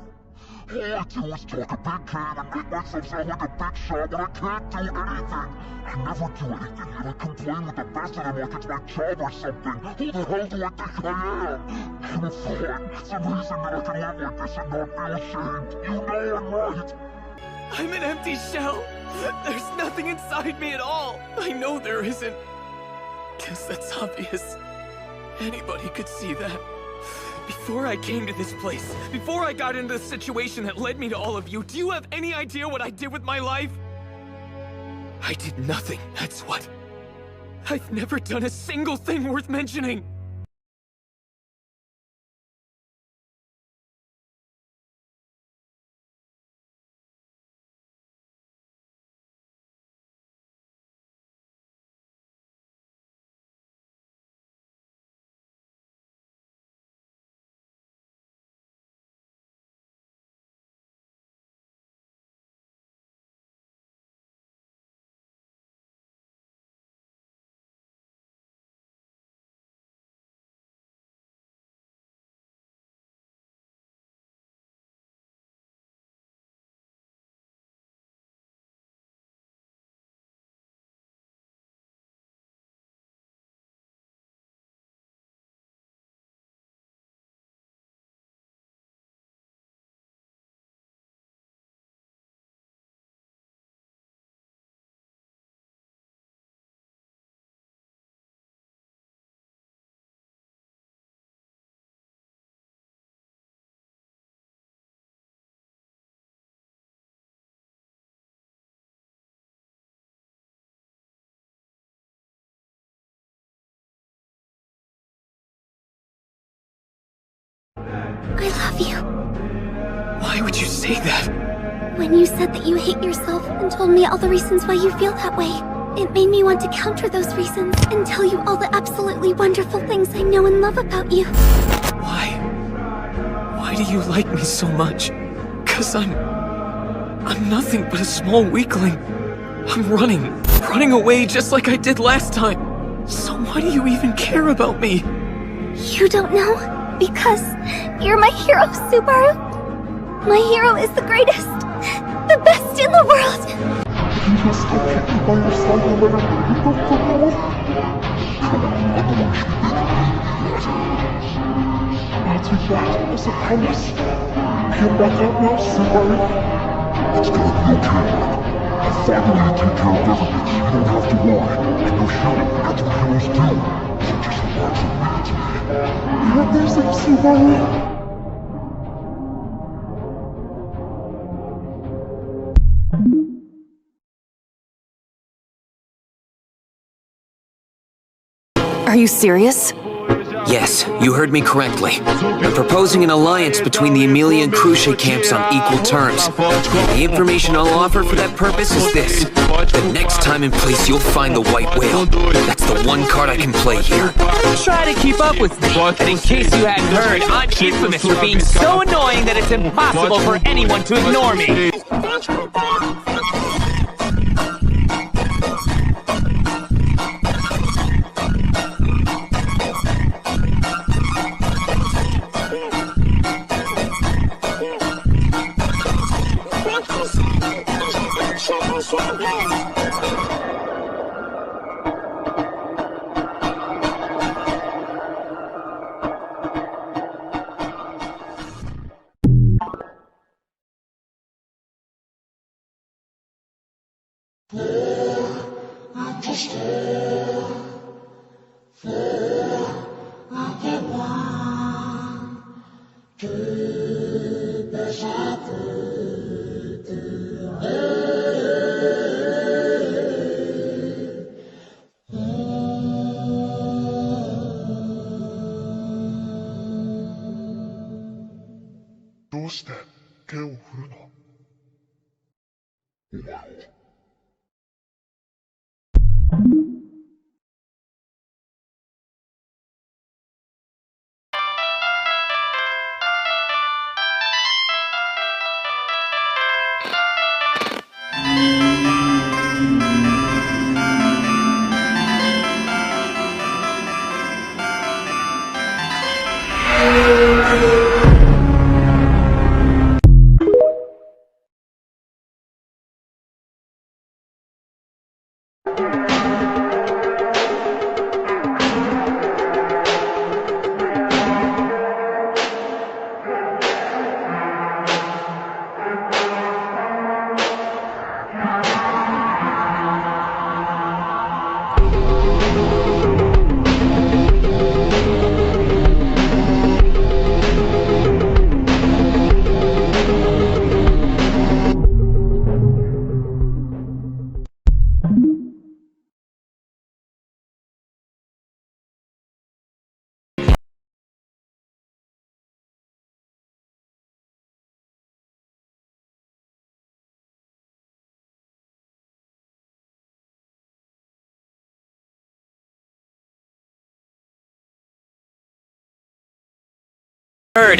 All I do is talk a big game and make myself sound like a big shot, but I can't do anything. I never do anything, yet I complain with the best of them like it's my job or something. Who the hell do I think I am? I'm a fraud. It's amazing that I can live like this and not feel ashamed. You know I'm right. I'm an empty shell. There's nothing inside me at all. I know there isn't. Guess that's obvious. Anybody could see that. Before I came to this place, before I got into the situation that led me to all of you, do you have any idea what I did with my life? I did nothing, that's what. I've never done a single thing worth mentioning. I love you. Why would you say that? When you said that you hate yourself and told me all the reasons why you feel that way, it made me want to counter those reasons and tell you all the absolutely wonderful things I know and love about you. Why? Why do you like me so much? 'Cause I'm nothing but a small weakling. I'm running away just like I did last time. So why do you even care about me? You don't know? Because you're my hero, Subaru. My hero is the greatest, the best in the world. You just keep me by your side no matter where you go from now on. I'll take that as a promise. Get back up now, Subaru. It's gonna be okay, Mark. I'll find a way to take care of everything. You don't have to worry. And you're human. That's what heroes do. So just relax and leave it to me. You're amazing, Subaru. Are you serious? Yes, you heard me correctly. I'm proposing an alliance between the Amelia and Cruce camps on equal terms. The information I'll offer for that purpose is this. The next time and place you'll find the White Whale. That's the one card I can play here. Try to keep up with me. And in case you hadn't heard, I'm infamous for being so annoying that it's impossible for anyone to ignore me.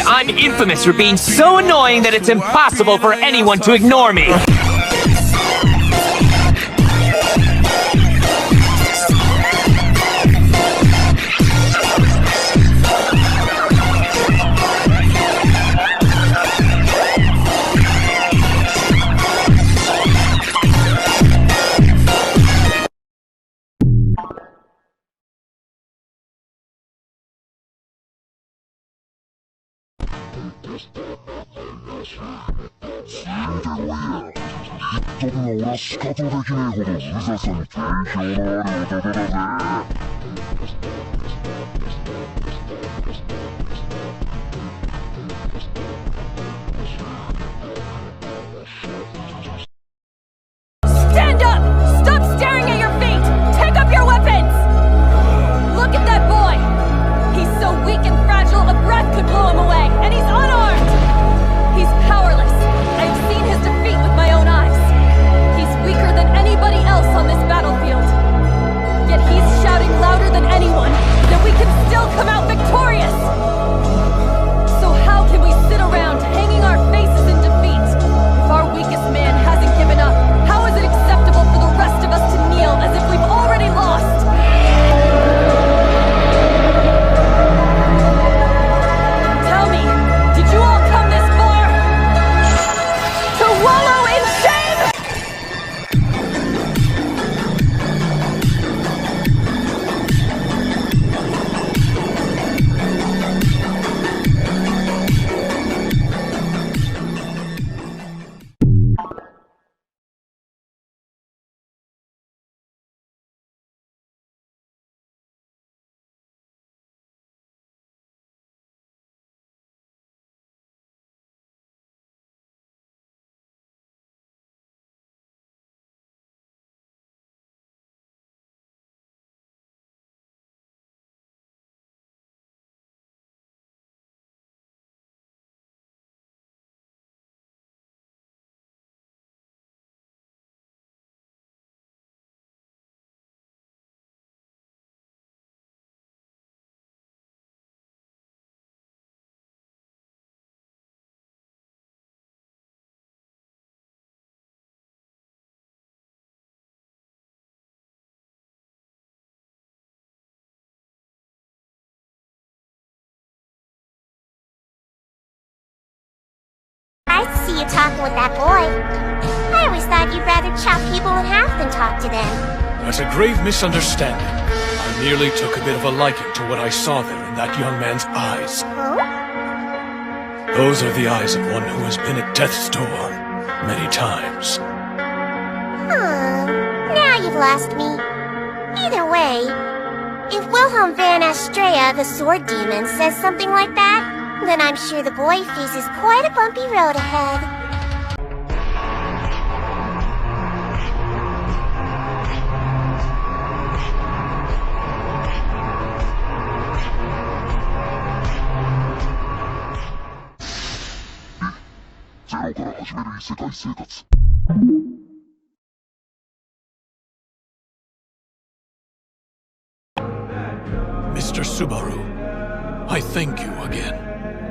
I'm infamous for being so annoying that it's impossible for anyone to ignore me. Stand up! Stop staring at your feet! Take up your weapons! Look at that boy! He's so weak and fragile, a breath could blow him away, and he's unarmed! He's powerless. I've seen his defeat with my own eyes. He's weaker than anybody else on this battlefield. Yet he's shouting louder than anyone that we can still come out victorious! see you talking with that boy. I always thought you'd rather chop people in half than talk to them. That's a grave misunderstanding. I merely took a bit of a liking to what I saw there in that young man's eyes. Huh? Those are the eyes of one who has been at death's door many times. Now you've lost me. Either way, if Wilhelm van Astrea, the sword demon, says something like that, then I'm sure the boy faces quite a bumpy road ahead. Mr. Subaru, I thank you again.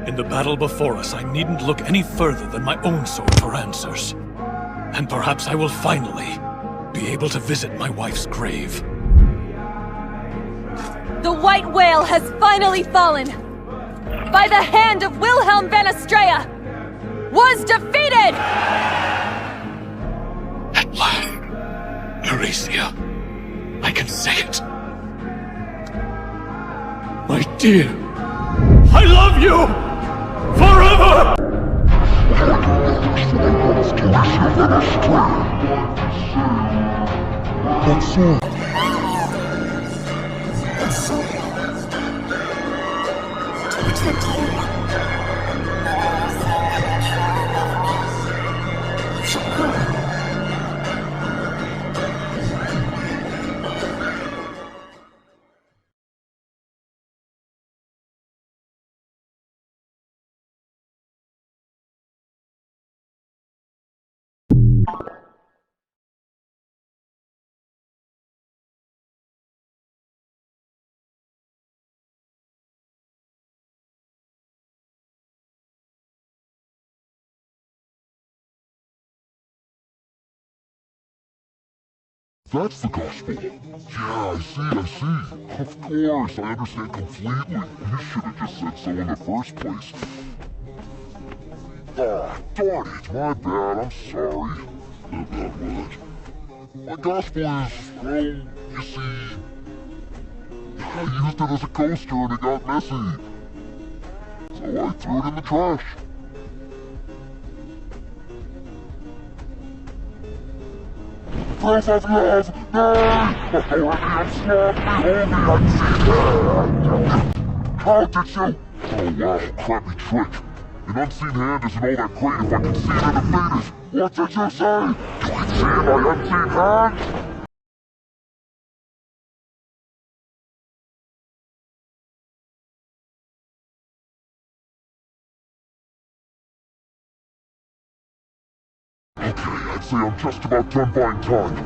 In the battle before us, I needn't look any further than my own sword for answers. And perhaps I will finally be able to visit my wife's grave. The White Whale has finally fallen! By the hand of Wilhelm van Astrea! Was defeated! At last, Eurasia, I can say it. My dear, I love you! Forever! What's up? That's the gospel. Yeah, I see. Of course, I understand completely. You should have just said so in the first place. Ah, darn it, my bad, I'm sorry. My gospel is, well, you see, I used it as a coaster and it got messy. So I threw it in the trash. Proof of love! No! Authority of swamp, behold the unseen hand! How did you? Oh wow, crappy trick. An unseen hand isn't all that great if I can see it in the faders. What did you say? You can see my unseen hand? Okay, I'd say I'm just about done buying time.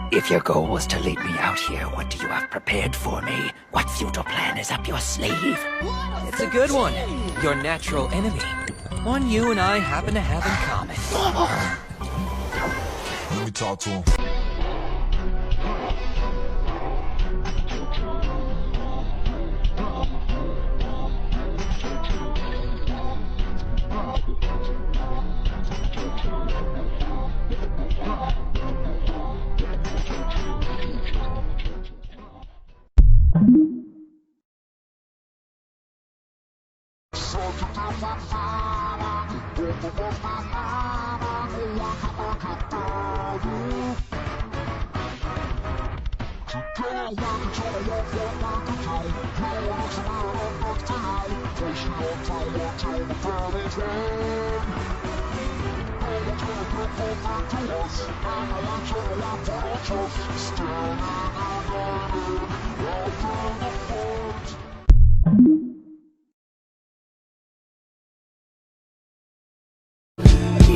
If your goal was to lead me out here, what do you have prepared for me? What futile plan is up your sleeve? It's a good one. Your natural enemy. One you and I happen to have in common. Let me talk to him.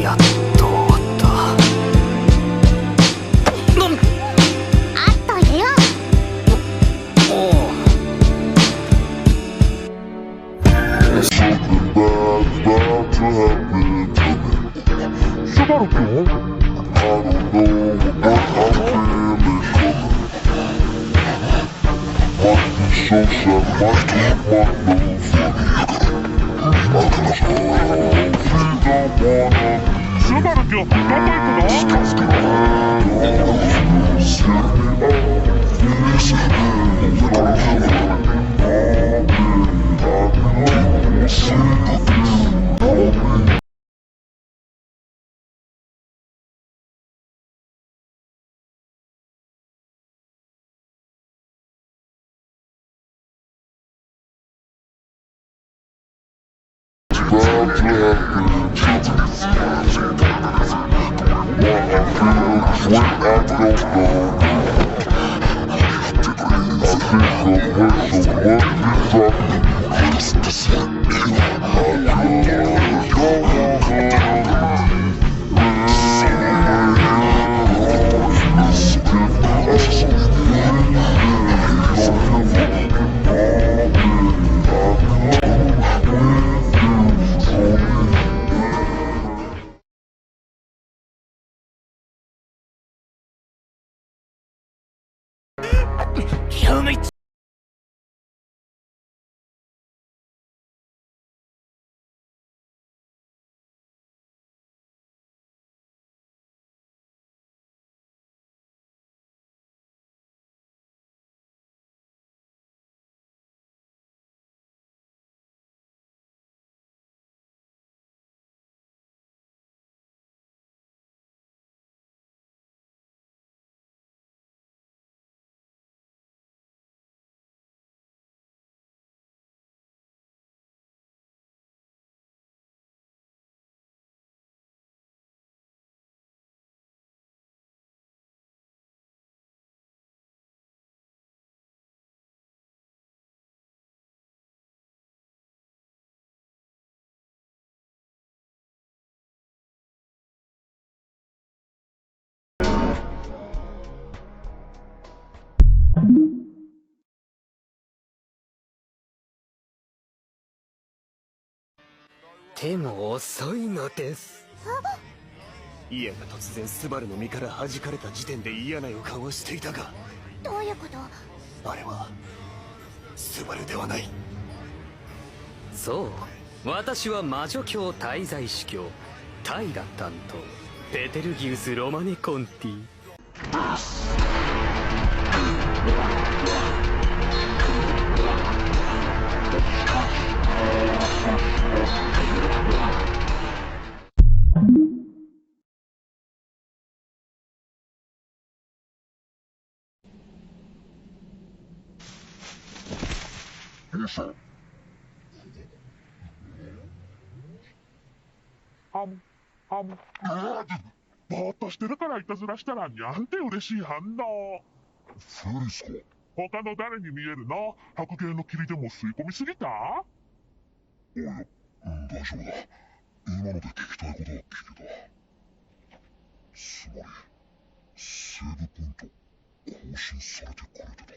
やっと終わったあっとよ。Something bad's about to happen to me. Subaru君? I don't know what I'm feeling coming. Must be so sad, must keep my nose funny. Subaru君, どこ行くの? Kill me. But も遅いのです。イアが突然スバルの身から弾かれた時点で嫌な予感をしていたが、どういうこと？あれはスバルではない。そう、私は魔女教滞在司教タイラ担当ベテルギウス・ロマネ・コンティ。ぼーっとしてるからいたずらしたらにゃんて嬉しい反応。フェリスか？他の誰に見えるの？白芸の霧でも吸い込みすぎた？おいや、大丈夫だ。今ので聞きたいことは聞けた。つまり、セーブポイント更新されてくれてたか。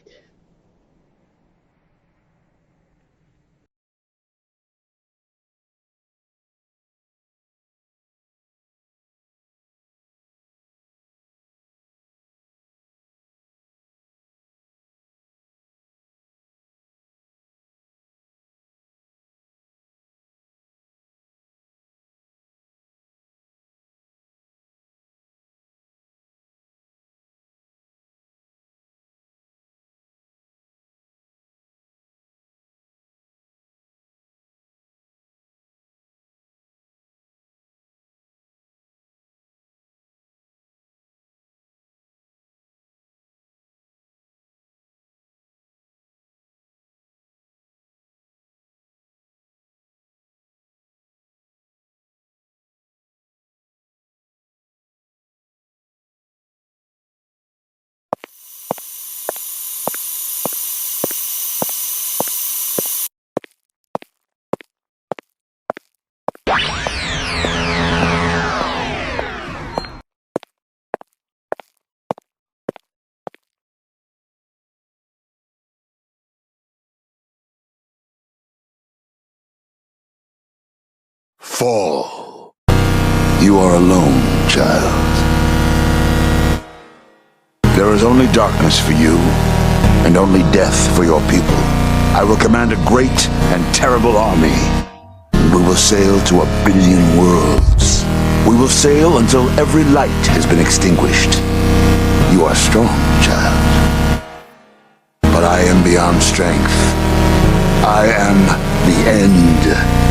Fall. You are alone, child. There is only darkness for you, and only death for your people. I will command a great and terrible army. We will sail to 1 billion worlds. We will sail until every light has been extinguished. You are strong, child. But I am beyond strength. I am the end.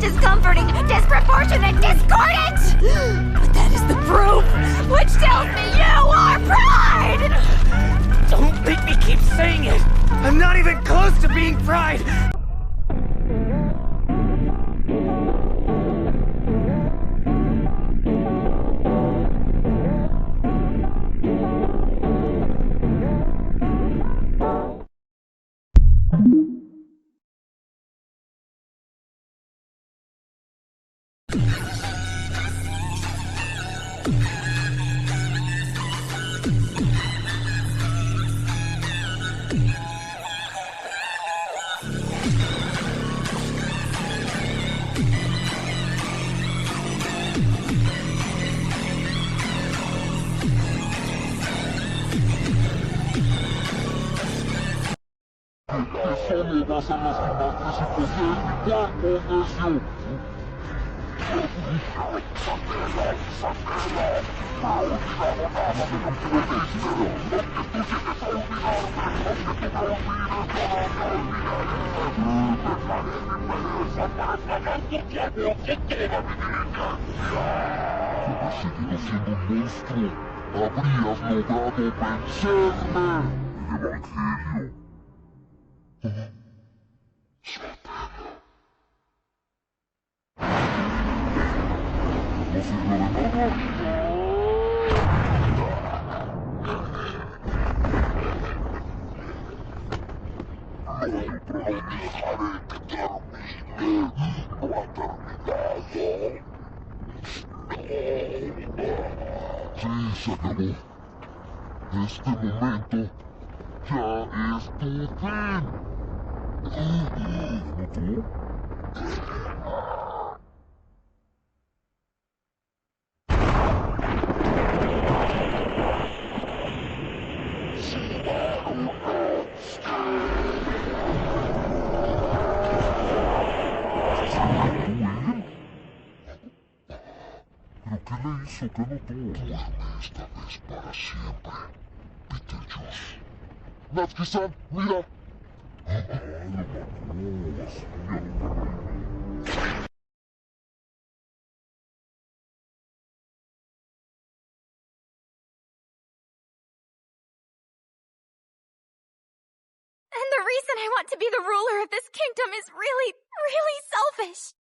Discomforting, disproportionate, discordant! But that is the proof, which tells me you are pride! Don't make me keep saying it! I'm not even close to being pride! Solo basan las imágenes y poseen mi cuerpo, necio. Hubieras seguido siendo un monstruo. Habrías logrado vencerme. El Evangelio. ¿No sirve de nada? No, pero no me dejaré que termine. No ha terminado. Sí, se acabó. Este momento ya es tu fin. ¿No tú? ¿Pero qué le hizo? ¿Qué no tuvo? Duerme esta vez para siempre, Beetlejuice. Natsuki-san, mira. And the reason I want to be the ruler of this kingdom is really, really selfish.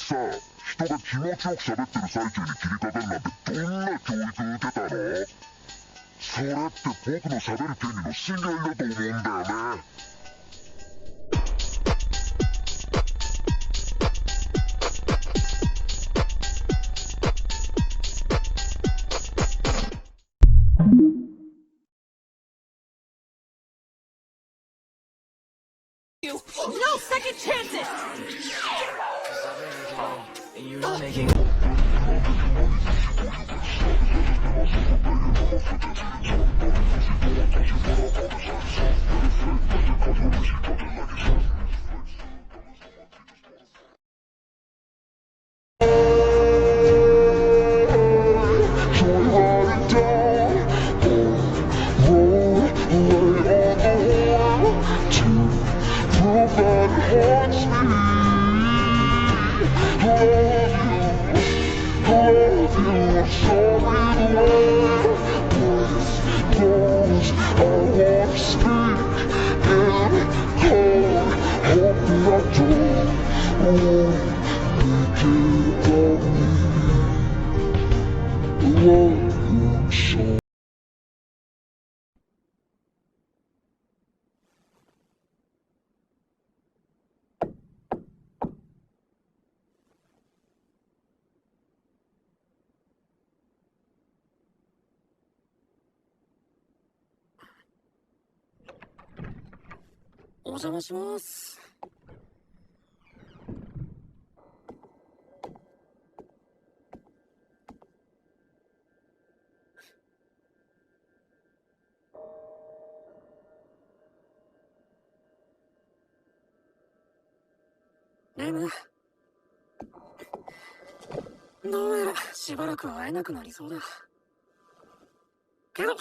さ、人が気持ちよく喋ってる最中に切りかかるなんてどんな教育受けたの？それって僕の喋る権利の侵害だと思うんだよね。No second chances! You're not making...お邪魔します。レム、どうやらしばらく会えなくなりそうだ。けど、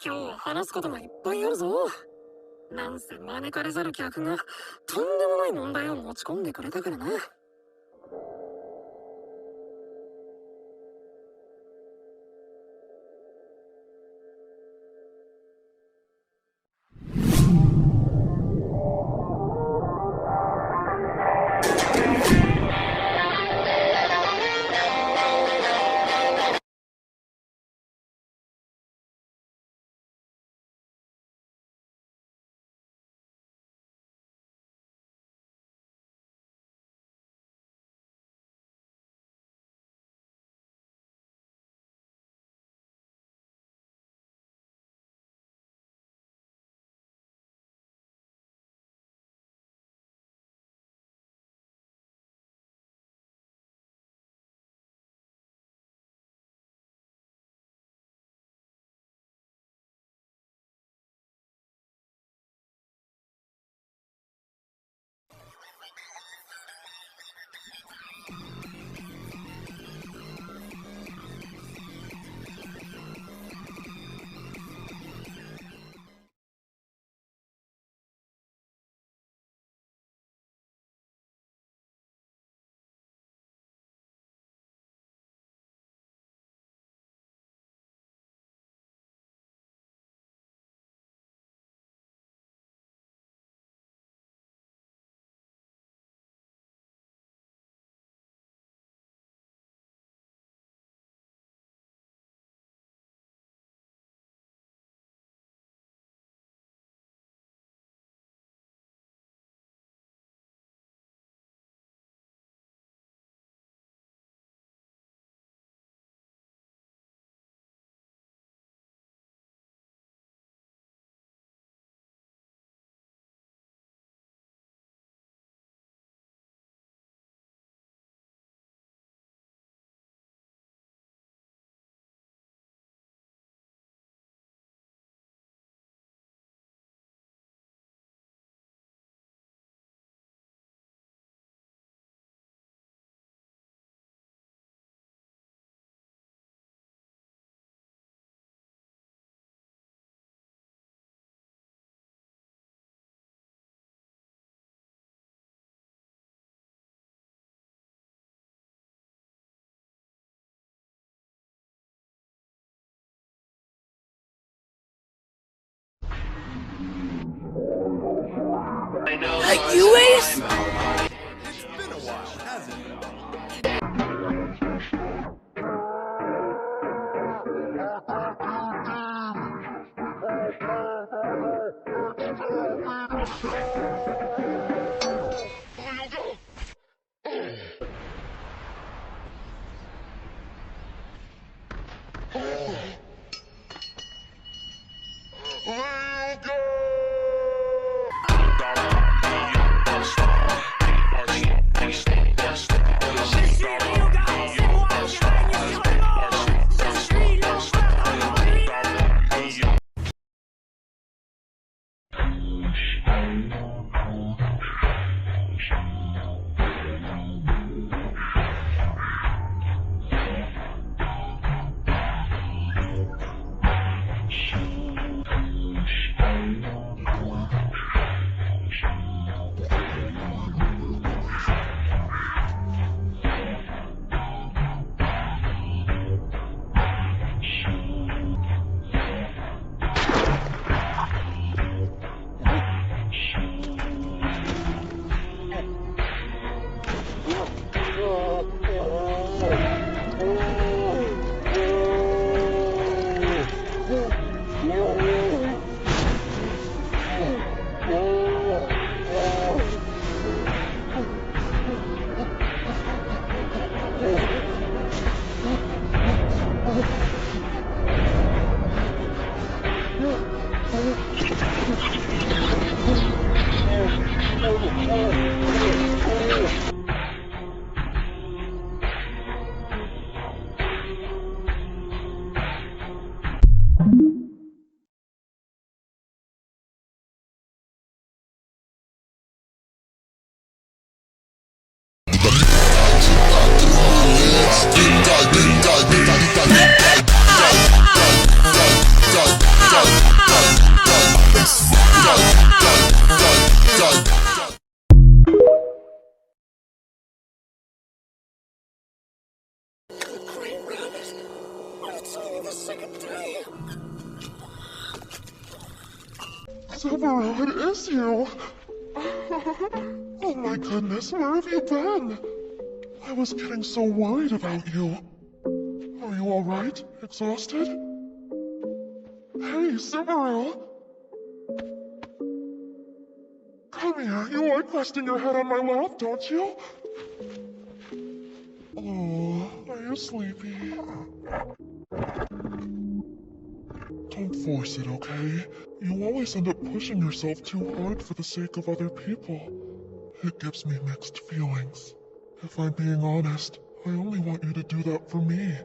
今日は話すことがいっぱいあるぞ。なんせ招かれざる客がとんでもない問題を持ち込んでくれたからな。You ace? It's been a while, hasn't it? Subaru, it is you! Oh my goodness, where have you been? I was getting so worried about you. Are you alright? Exhausted? Hey, Subaru! Come here, you like resting your head on my lap, don't you? Oh, are you sleepy? Don't force it, okay? You always end up pushing yourself too hard for the sake of other people. It gives me mixed feelings. If I'm being honest, I only want you to do that for me.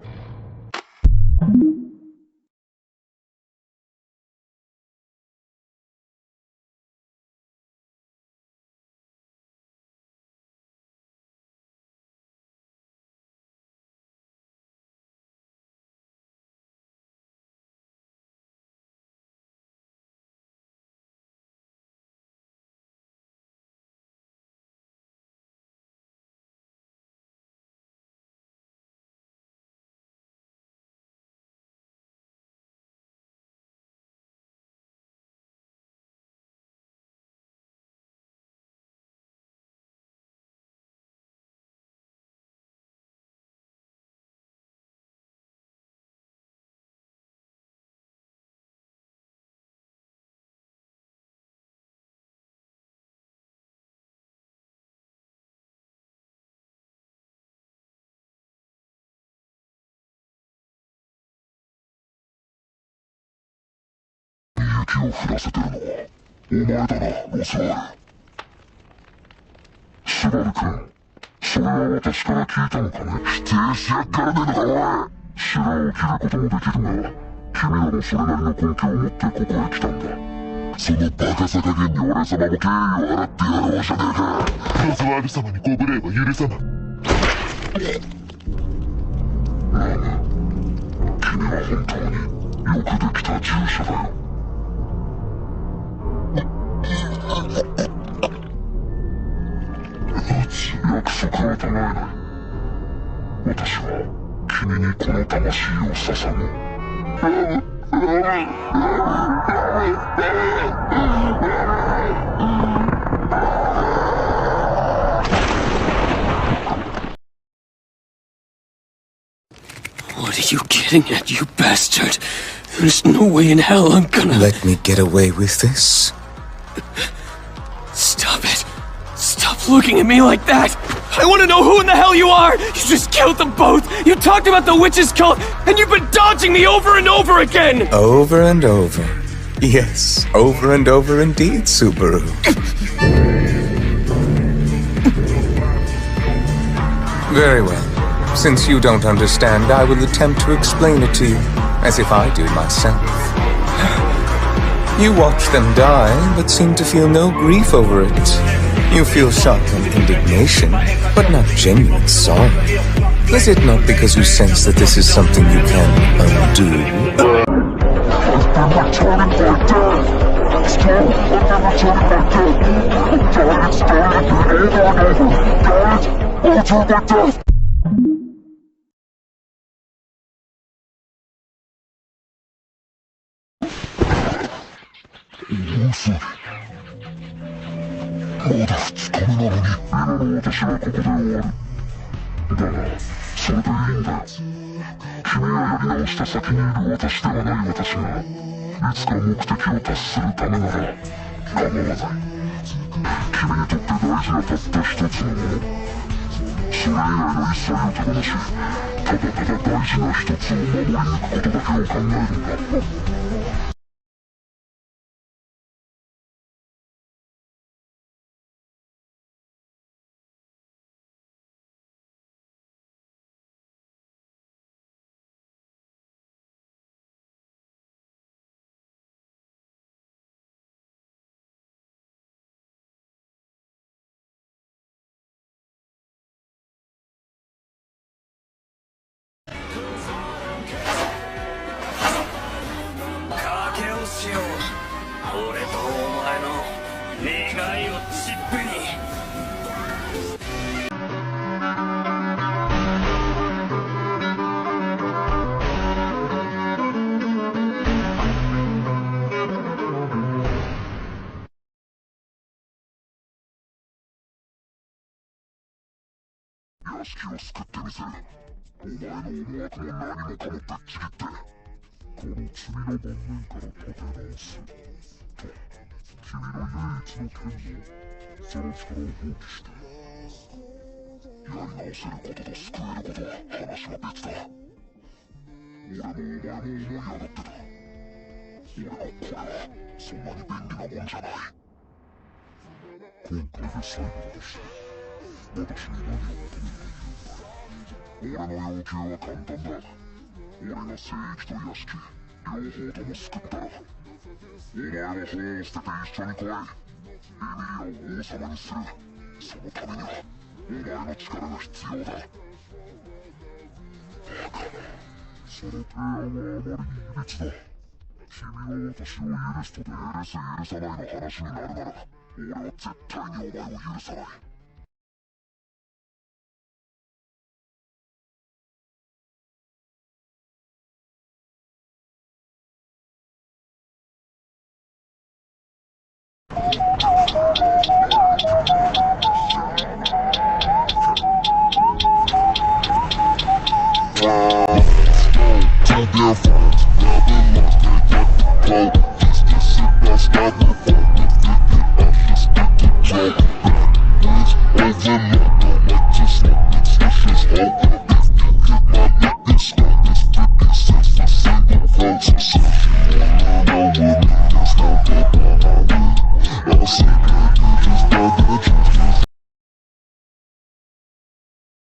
雪を降らせてるのはお前だな、ロスワール。スバル君、それは私から聞いたのかね。否定しやっからねえのか、おい。白を切ることもできるが、君らもそれなりの根拠を持ってここへ来たんだ。そのバカさ加減に俺様も敬意を払ってやろうじゃねえか。ロスワール様にご無礼は許さない。ラム、君は本当によくできた従者だよ。約束は唱えない。私は君にこの魂を捧ぐ。What are you getting at, you bastard? There's no way in hell I'm gonna... Let me get away with this? looking at me like that? I want to know who in the hell you are! You just killed them both! You talked about the witch's cult, and you've been dodging me over and over again! Over and over. Yes, over and over indeed, Subaru. Very well. Since you don't understand, I will attempt to explain it to you, as if I do myself. You watch them die, but seem to feel no grief over it. You feel shock and indignation, but not genuine sorrow. Is it not because you sense that this is something you can undo?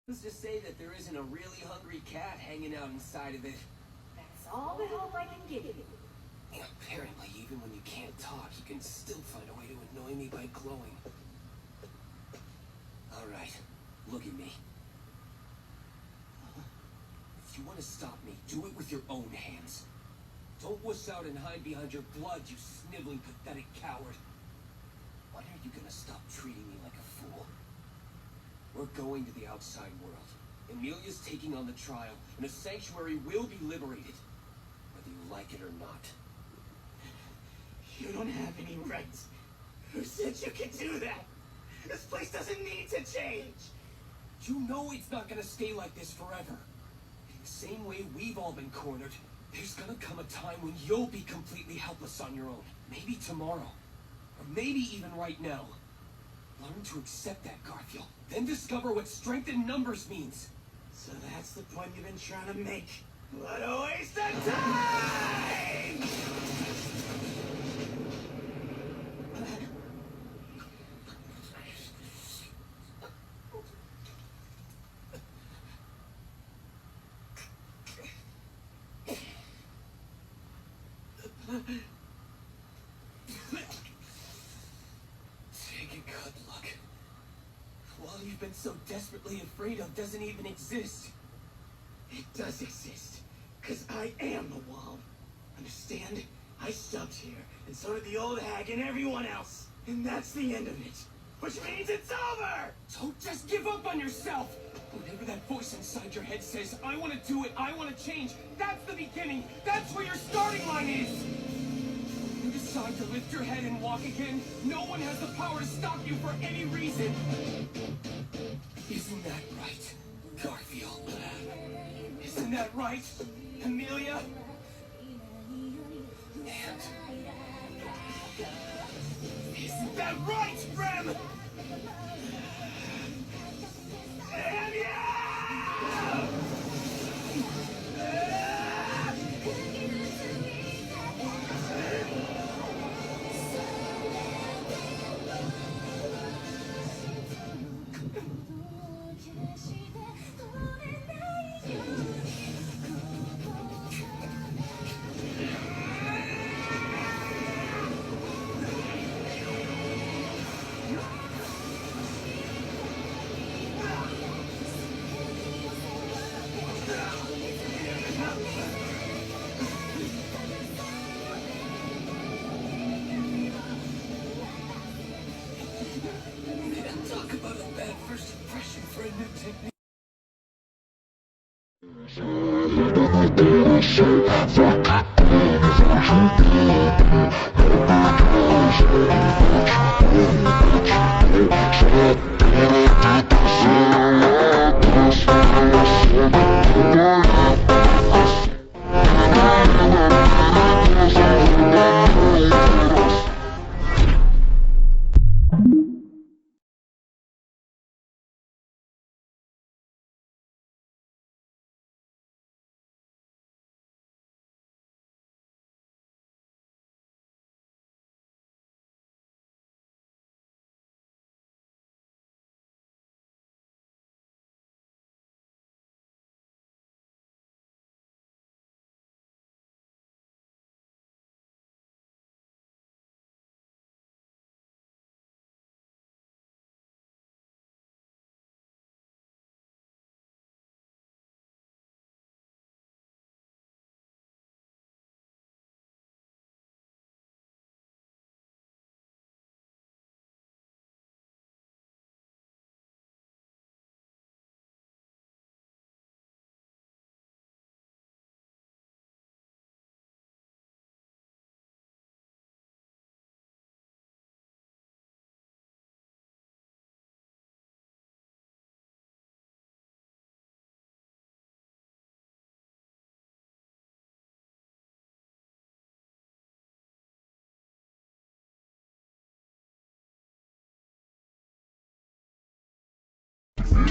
Let's just say that there isn't a really hungry cat hanging out inside of it. That's all the help I can give you. Apparently, even when you can't talk, you can still find a way to annoy me by glowing. Alright, look at me. If you want to stop me, do it with your own hands. Don't wuss out and hide behind your blood, you sniveling, pathetic coward. When are you gonna stop treating me like a fool? We're going to the outside world. Emilia's taking on the trial, and the sanctuary will be liberated. Whether you like it or not. You don't have any rights. Who said you could do that? This place doesn't need to change. You know it's not gonna stay like this forever. In the same way we've all been cornered, there's gonna come a time when you'll be completely helpless on your own. Maybe tomorrow. Or maybe even right now. Learn to accept that, Garfield. Then discover what strength in numbers means. So that's the point you've been trying to make. What a waste of time! Take a good look. What you've been so desperately afraid of doesn't even exist. It does exist, because I am the wall. Understand? I stubbed here, and so did the old hag and everyone else. And that's the end of it. Which means it's over! Don't just give up on yourself! Whenever that voice inside your head says, I want to do it, I want to change, that's the beginning! That's where your starting line is! When you decide to lift your head and walk again, no one has the power to stop you for any reason! Isn't that right, Garfield? Isn't that right, Amelia? And... isn't that right, Rem? And yeah! Talk about a bad first impression for a new technique.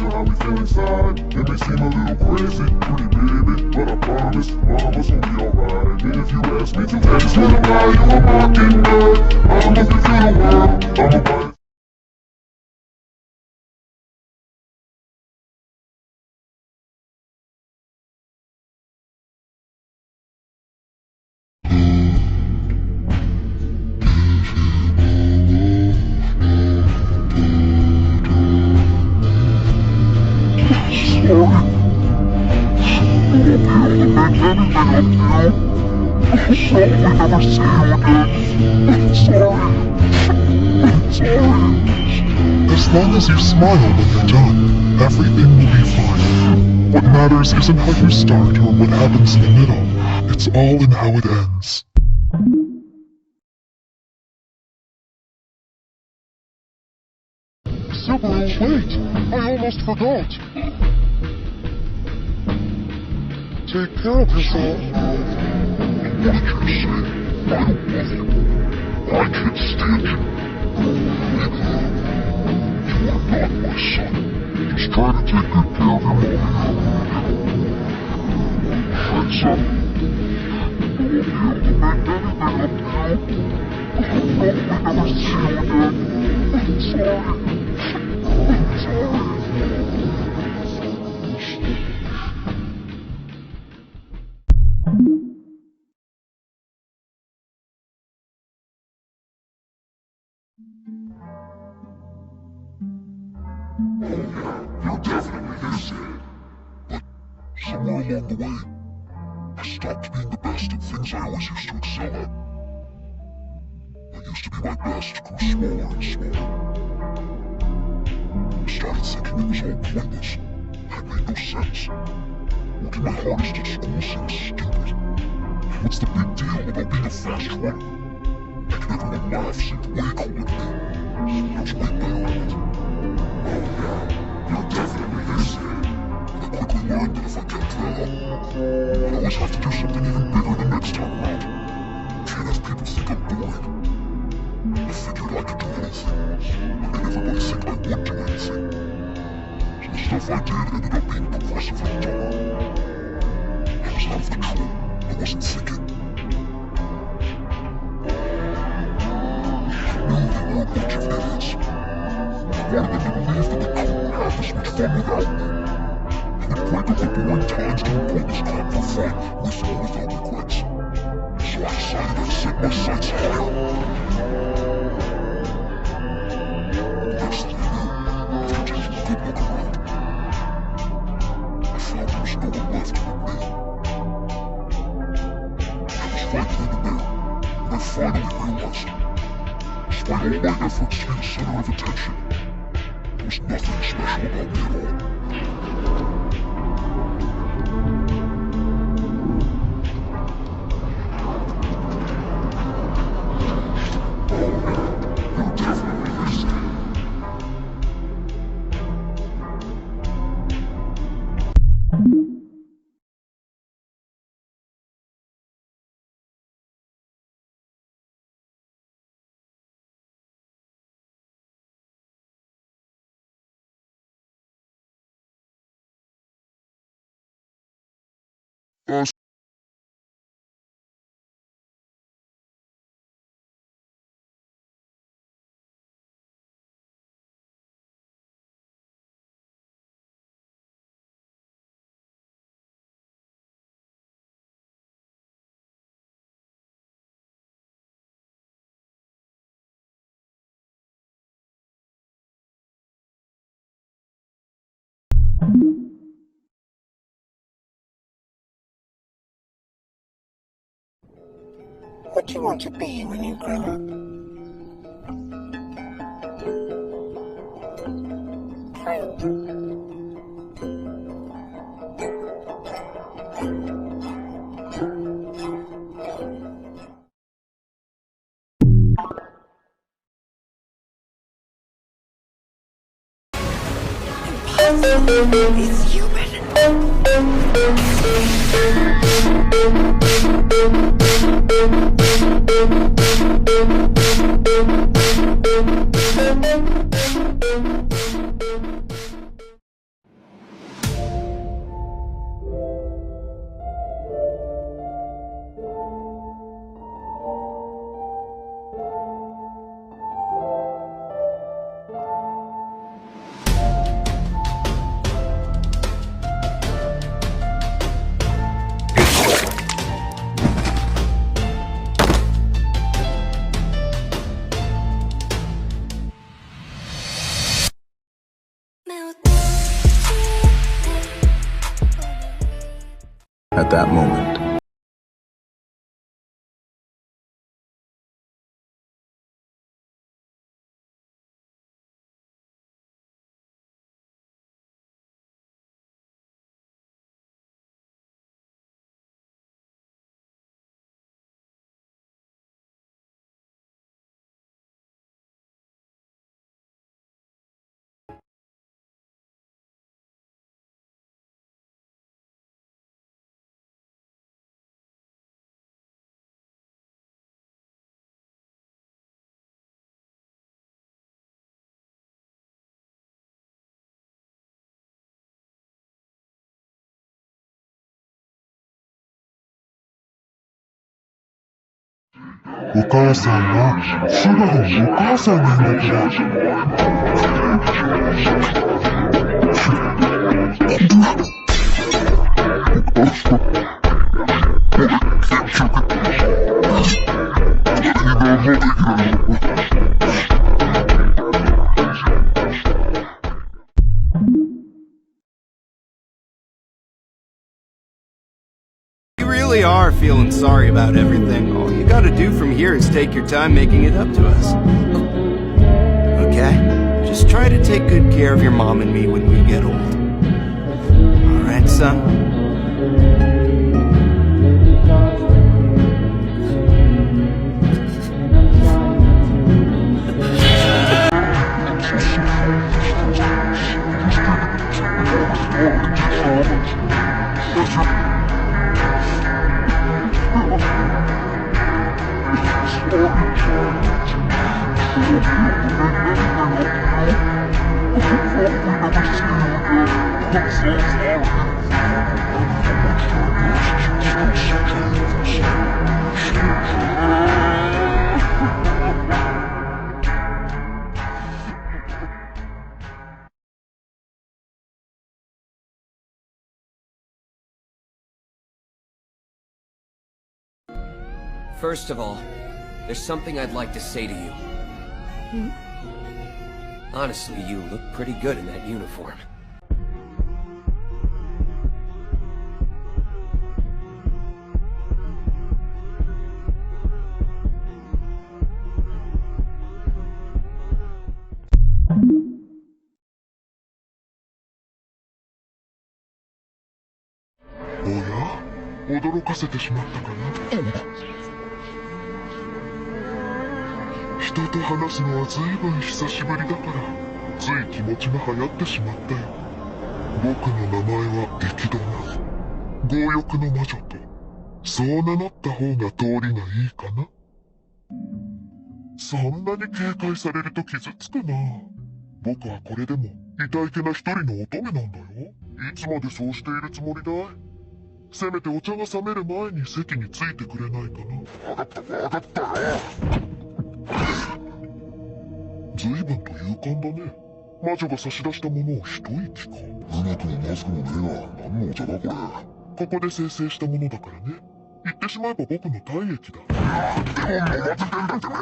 How we feel inside. It may seem a little crazy, pretty baby, but I promise all of us will be alright. And if you ask me to dance with a guy, you a mockingbird. I'm looking for the world, I'm a bite. As long as you smile when you're done, everything will be fine. What matters isn't how you start or what happens in the middle. It's all in how it ends. Subaru, wait! I almost forgot! Take care of yourself. What did you say? I don't love you. I can't stand you. my son. Just try to take good care of your mommy. And son, I won't be able to make anything up to you. I'll probably never see you again. I'm sorry. I'm sorry. You're definitely his head. But somewhere along the way, I stopped being the best at things I always used to excel at. What used to be my best grew smaller and smaller. I started thinking it was all pointless. It made no sense. Working my hardest at school seemed stupid. What's the big deal about being a fast runner? Making everyone laugh seemed way cooler to me. So I was way better at it. You're definitely his head. But I quickly learned that if I kept that up, I'd always have to do something even bigger the next time around. Can't have people think I'm boring. I figured I could do anything. I made everybody think I would do anything. So the stuff I did ended up being progressively dumber. I was out of control. I wasn't thinking. I knew they were a bunch of idiots. I wanted them to believe that they couldn't have this much fun without me. I would break up the boring times doing pointless crap for fun, with or without regrets. So I decided I'd set my sights higher. Next thing I knew, after taking a good look around, I found there was no one left but me. I was finally in the mirror, and I finally realized, despite all my efforts to be the center of attention, there was nothing special about me at all. You're definitely his head. What do you want to be when you grow up? Friend. It's human. At that moment, お母さんはスバルのお母さんなんだからYou really are feeling sorry about everything. All you gotta do from here is take your time making it up to us. Okay? Just try to take good care of your mom and me when we get old. Alright, son? First of all, there's something I'd like to say to you. Honestly, you look pretty good in that uniform. Oh, 驚かせてしまったかな。人と話すのは随分久しぶりだからつい気持ちが流行ってしまったよ。僕の名前は激怒な強欲の魔女とそう名乗った方が通りがいいかな。そんなに警戒されると傷つくな。僕はこれでもいたいけな一人の乙女なんだよ。いつまでそうしているつもりだい？せめてお茶が冷める前に席についてくれないかな。わかったわかったよ。随分と勇敢だね。魔女が差し出したものを一息か。うまくもまずくもねえが、何のお茶だこれ。ここで生成したものだからね。言ってしまえば僕の体液だ。でも飲ませてんだってね。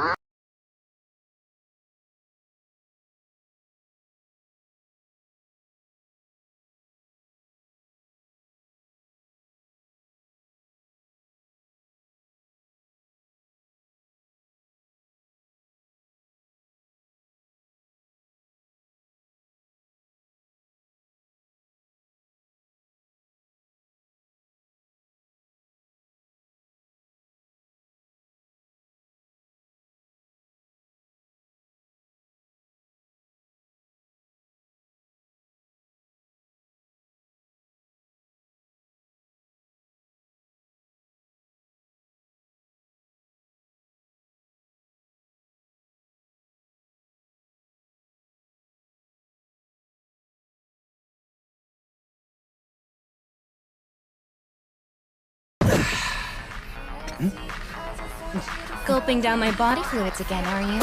Gulping down my body fluids again, are you?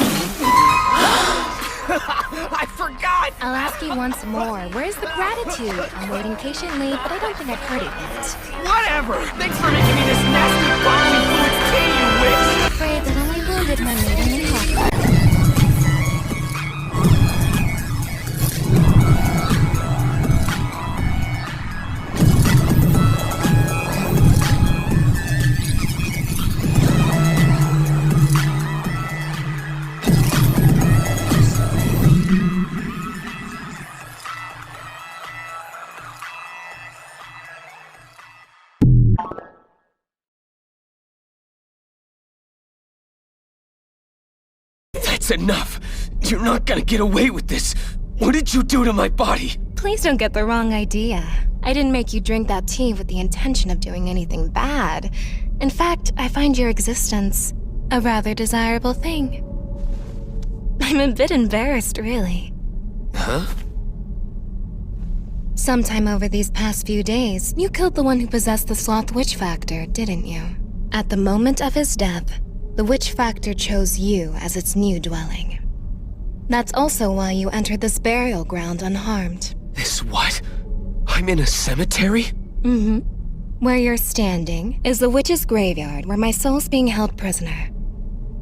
I forgot! I'll ask you once more. Where's the gratitude? I'm waiting patiently, but I don't think I've heard it yet. Whatever! Thanks for making me this nasty bodily fluids tea, you witch! I'm afraid that only wounded my maiden impulse. That's enough! You're not gonna get away with this! What did you do to my body? Please don't get the wrong idea. I didn't make you drink that tea with the intention of doing anything bad. In fact, I find your existence a rather desirable thing. I'm a bit embarrassed, really. Huh? Sometime over these past few days, you killed the one who possessed the Sloth Witch Factor, didn't you? At the moment of his death, The witch factor chose you as its new dwelling. That's also why you entered this burial ground unharmed. This what? I'm in a cemetery? Mm-hmm. Where you're standing is the witch's graveyard where my soul's being held prisoner.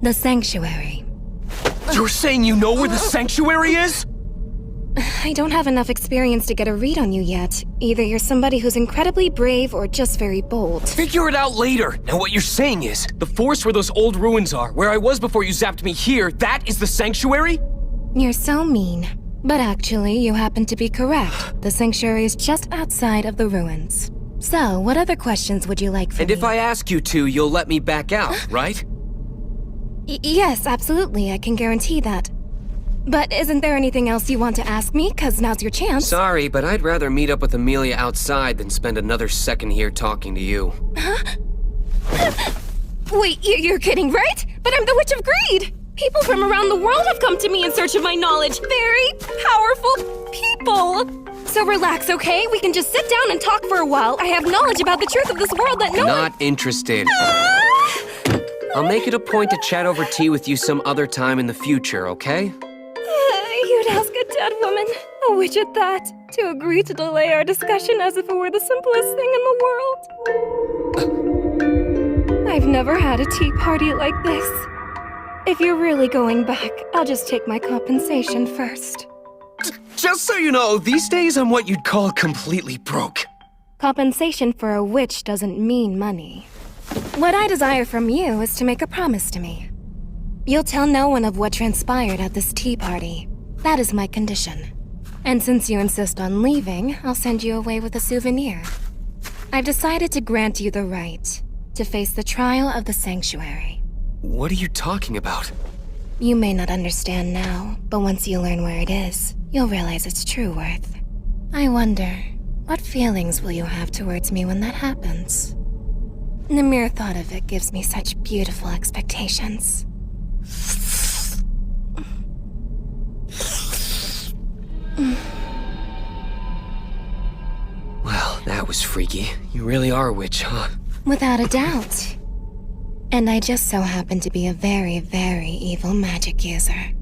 The sanctuary. You're saying you know where the sanctuary is? I don't have enough experience to get a read on you yet. Either you're somebody who's incredibly brave or just very bold. Figure it out later. Now what you're saying is, the forest where those old ruins are, where I was before you zapped me here, that is the sanctuary? You're so mean. But actually, you happen to be correct. The sanctuary is just outside of the ruins. So, what other questions would you like from me? And if I ask you to, you'll let me back out, right? Yes, absolutely. I can guarantee that. But isn't there anything else you want to ask me? 'Cause now's your chance. Sorry, but I'd rather meet up with Amelia outside than spend another second here talking to you. Huh? Wait, you're kidding, right? But I'm the Witch of Greed! People from around the world have come to me in search of my knowledge. Very powerful people! So relax, okay? We can just sit down and talk for a while. I have knowledge about the truth of this world that no one— Not interested. I'll make it a point to chat over tea with you some other time in the future, okay? You'd ask a dead woman, a witch at that, to agree to delay our discussion as if it were the simplest thing in the world. I've never had a tea party like this. If you're really going back, I'll just take my compensation first. Just so you know, these days I'm what you'd call completely broke. Compensation for a witch doesn't mean money. What I desire from you is to make a promise to me. You'll tell no one of what transpired at this tea party. That is my condition. And since you insist on leaving, I'll send you away with a souvenir. I've decided to grant you the right to face the trial of the sanctuary. What are you talking about? You may not understand now, but once you learn where it is, you'll realize its true worth. I wonder, what feelings will you have towards me when that happens? The mere thought of it gives me such beautiful expectations. Well, that was freaky. You really are a witch, huh? Without a doubt. And I just so happen to be a very, very evil magic user.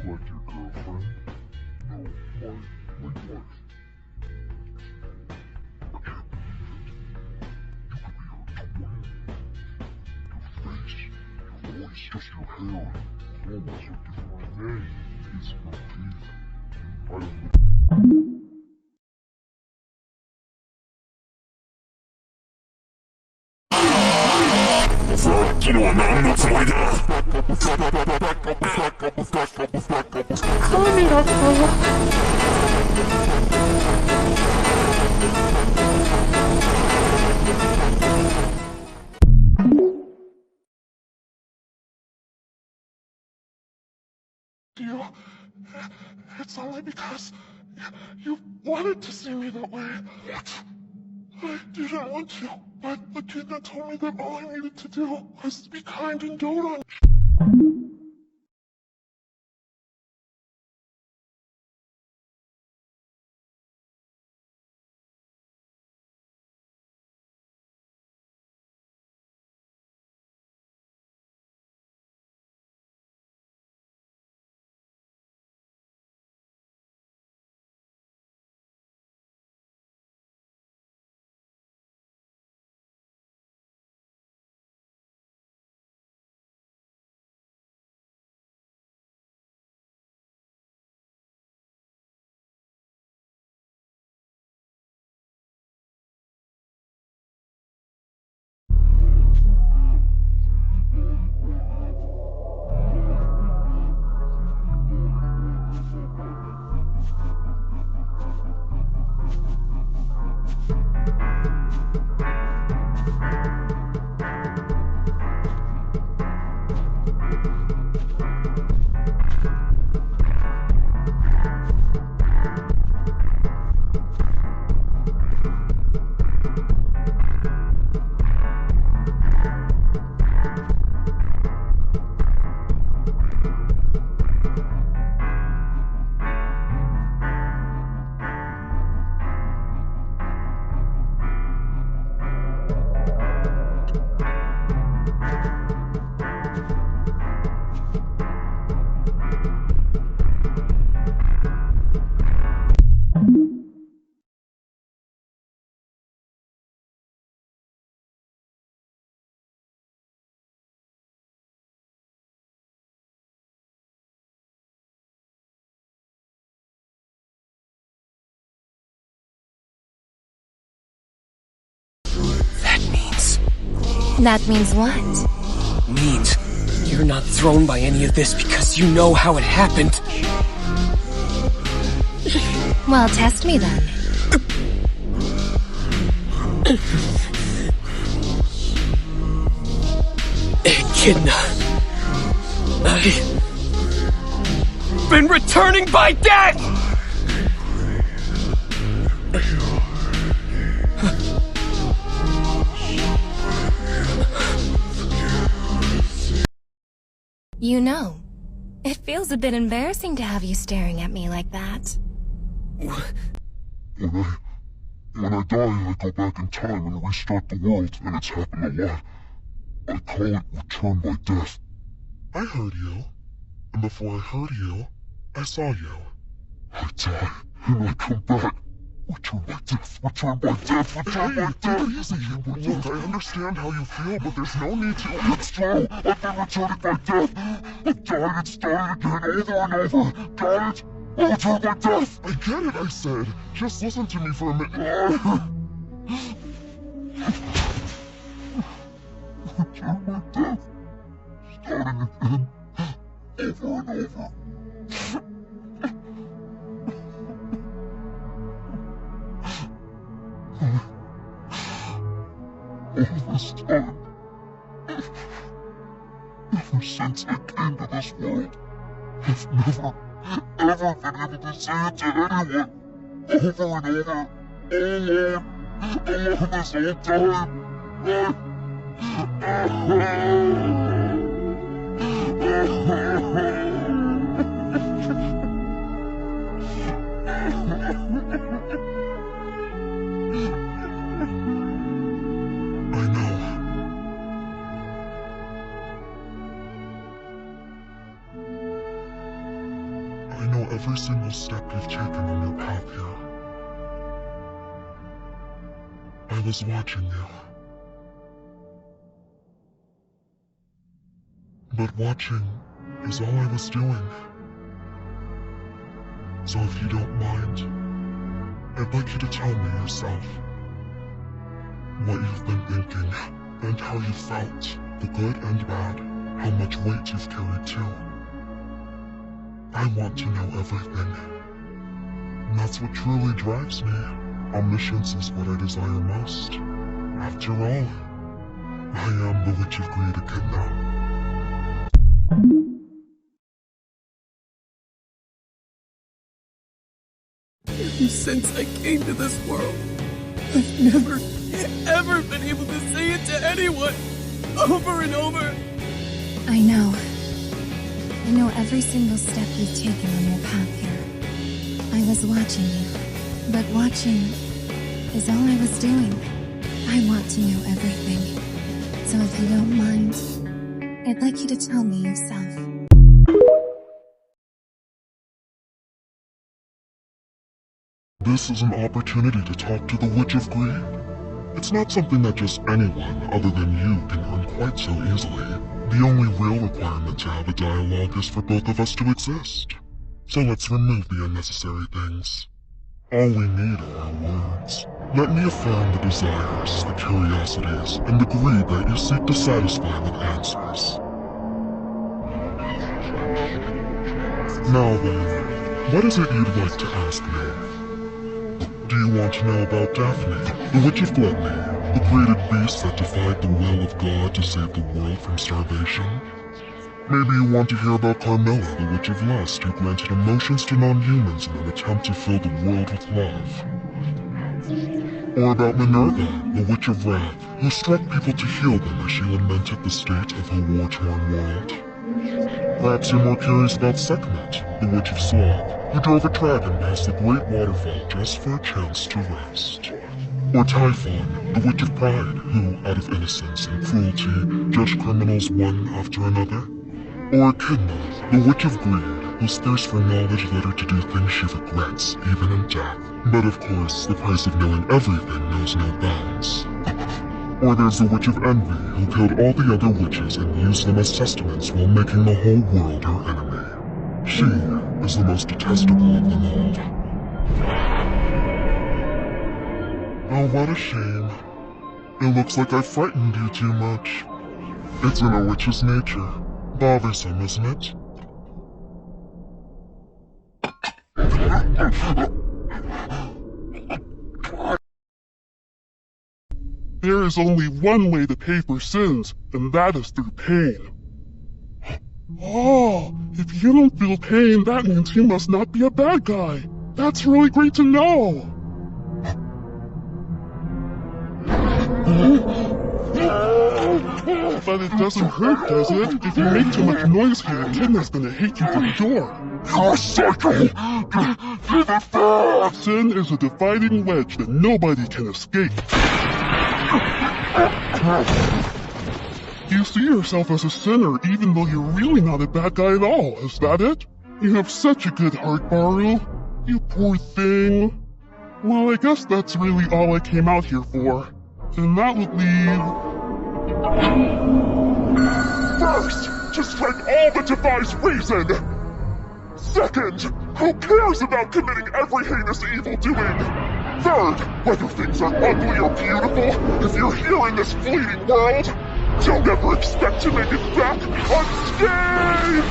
Like your girlfriend? No, my wife. I can't believe it. You could be her twin. Your face, your voice, just your hair, and clothes are different. Her name is your teeth. I don't さっきのは何のつもりだ神だったよ。You, it's only because you wanted to see me that way. What? I didn't want to, but the kid that told me that all I needed to do was to be kind and dote on you. That means what? Means you're not thrown by any of this because you know how it happened. Well, test me then. Echidna. I've been returning by death! You know, it feels a bit embarrassing to have you staring at me like that. When I die, I go back in time and restart the world, and it's happened a lot. I call it return by death. I heard you, and before I heard you, I saw you. I die, and I come back. Return by death, return by death, return by death! Take it easy. Look, I understand how you feel, but there's no need to— It's true! I've been returned by death! I've died and started again over and over! Got it? I'll return by death! I get it, I said. Just listen to me for a minute. Return by death. Starting again. Over and over. All this time, ever since I came to this world, I've never, ever been able to say it to anyone. Over and over, alone this whole time. every single step you've taken on your path here. I was watching you. But watching is all I was doing. So if you don't mind, I'd like you to tell me yourself what you've been thinking and how you felt, the good and bad, how much weight you've carried too. I want to know everything. And that's what truly drives me. Omniscience is what I desire most. After all, I am the Witch of Greed Echidna. Since I came to this world, I've never, ever been able to say it to anyone, over and over. I know every single step you've taken on your path here. I was watching you, but watching is all I was doing. I want to know everything. So if you don't mind, I'd like you to tell me yourself. This is an opportunity to talk to the Witch of Greed. It's not something that just anyone other than you can earn quite so easily. The only real requirement to have a dialogue is for both of us to exist. So let's remove the unnecessary things. All we need are our words. Let me affirm the desires, the curiosities, and the greed that you seek to satisfy with answers. Now then, what is it you'd like to ask me? Do you want to know about Daphne, the Witch of Gluttony, the created beast that defied the will of God to save the world from starvation? Maybe you want to hear about Carmilla, the Witch of Lust, who granted emotions to non-humans in an attempt to fill the world with love. Or about Minerva, the Witch of Wrath, who struck people to heal them as she lamented the state of her war-torn world. Perhaps you're more curious about Sekhmet, the Witch of Sloth, who drove a dragon past the great waterfall just for a chance to rest. Or Typhon, the Witch of Pride, who, out of innocence and cruelty, judged criminals one after another. Or Echidna, the Witch of Greed, whose thirst for knowledge led her to do things she regrets, even in death. But of course, the price of knowing everything knows no bounds. Or there's the Witch of Envy, who killed all the other witches and used them as testaments while making the whole world her enemy. She is the most detestable of them all. Oh, what a shame. It looks like I frightened you too much. It's in a witch's nature. Bothersome, isn't it? There is only one way to pay for sins, and that is through pain. Oh, if you don't feel pain, that means you must not be a bad guy. That's really great to know. But it doesn't hurt, does it? If you make too much noise here, Echidna's gonna hate you for sure. You're a psycho! Sin is a dividing wedge that nobody can escape. You see yourself as a sinner even though you're really not a bad guy at all, is that it? You have such a good heart, Baru. You poor thing. Well, I guess that's really all I came out here for. And that would leave... First, to strike all that defies reason! Second, who cares about committing every heinous evildoing? Third, whether things are ugly or beautiful, if you're here in this fleeting world, don't ever expect to make it back unscathed!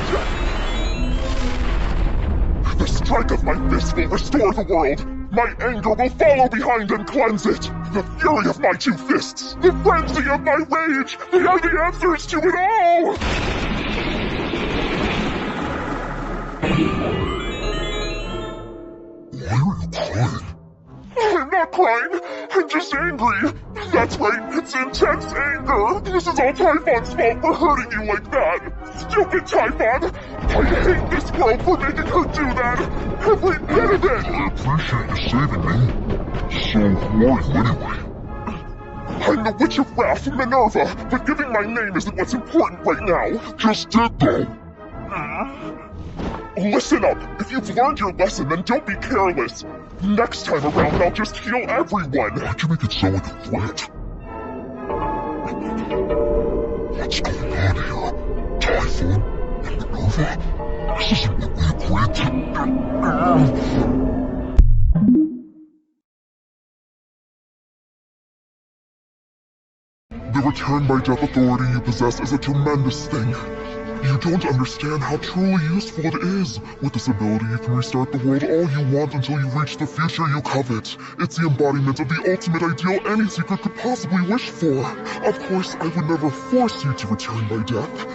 The strike of my fist will restore the world. My anger will follow behind and cleanse it. The fury of my two fists, the frenzy of my rage, they are the answers to it all! Why are you crying? I'm not crying, I'm just angry. That's right, it's intense anger. This is all Typhon's fault for hurting you like that. Stupid Typhon! I hate this world for making her do that. Every bit of it! I appreciate you saving me. So who are you anyway? I'm the Witch of Wrath, Minerva, but giving my name isn't what's important right now. Just did though. Listen up! If you've learned your lesson, then don't be careless! Next time around, I'll just heal everyone! Why'd you make it sound like a threat? What's going on here? Typhoon? And Minerva? This isn't what we agreed to. The return by death authority you possess is a tremendous thing. You don't understand how truly useful it is. With this ability, you can restart the world all you want until you reach the future you covet. It's the embodiment of the ultimate ideal any seeker could possibly wish for. Of course, I would never force you to return by death.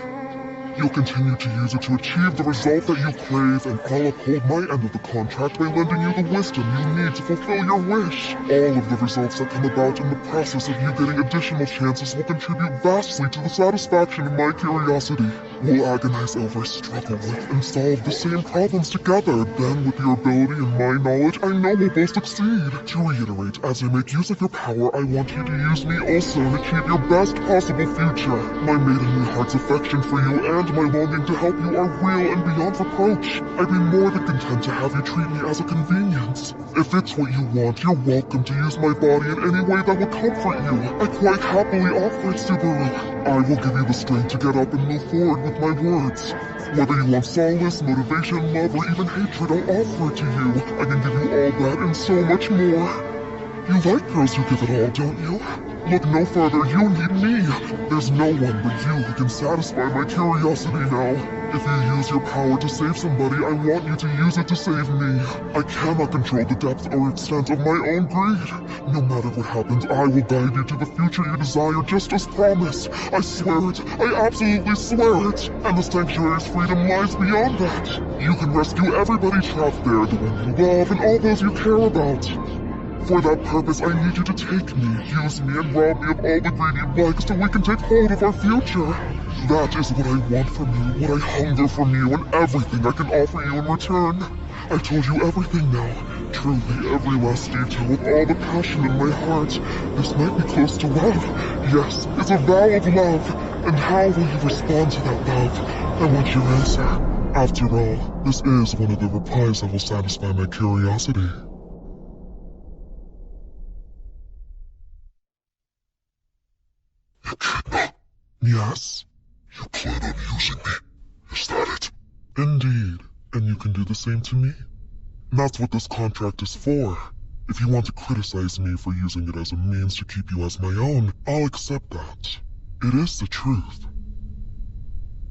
You'll continue to use it to achieve the result that you crave, and I'll uphold my end of the contract by lending you the wisdom you need to fulfill your wish. All of the results that come about in the process of you getting additional chances will contribute vastly to the satisfaction of my curiosity. We'll agonize over, struggle with, and solve the same problems together. Then, with your ability and my knowledge, I know we'll both succeed. To reiterate, as I make use of your power, I want you to use me also and achieve your best possible future. My maidenly heart's affection for you and my longing to help you are real and beyond reproach. I'd be more than content to have you treat me as a convenience. If it's what you want, you're welcome to use my body in any way that will comfort you. I quite happily offer it, Subaru. I will give you the strength to get up and move forward with my words. Whether you want solace, motivation, love, or even hatred, I'll offer it to you. I can give you all that and so much more. You like girls who give it all, don't you? Look no further, you need me! There's no one but you who can satisfy my curiosity now. If you use your power to save somebody, I want you to use it to save me. I cannot control the depth or extent of my own greed. No matter what happens, I will guide you to the future you desire just as promised. I swear it, I absolutely swear it. And the Sanctuary's freedom lies beyond that. You can rescue everybody trapped there, the one you love and all those you care about. For that purpose, I need you to take me, use me, and rob me of all the greed you like so we can take hold of our future. That is what I want from you, what I hunger from you, and everything I can offer you in return. I told you everything now, truly every last detail with all the passion in my heart. This might be close to love. Yes, it's a vow of love. And how will you respond to that love? I want your answer. After all, this is one of the replies that will satisfy my curiosity. Yes? You plan on using me? Is that it? Indeed. And you can do the same to me? That's what this contract is for. If you want to criticize me for using it as a means to keep you as my own, I'll accept that. It is the truth.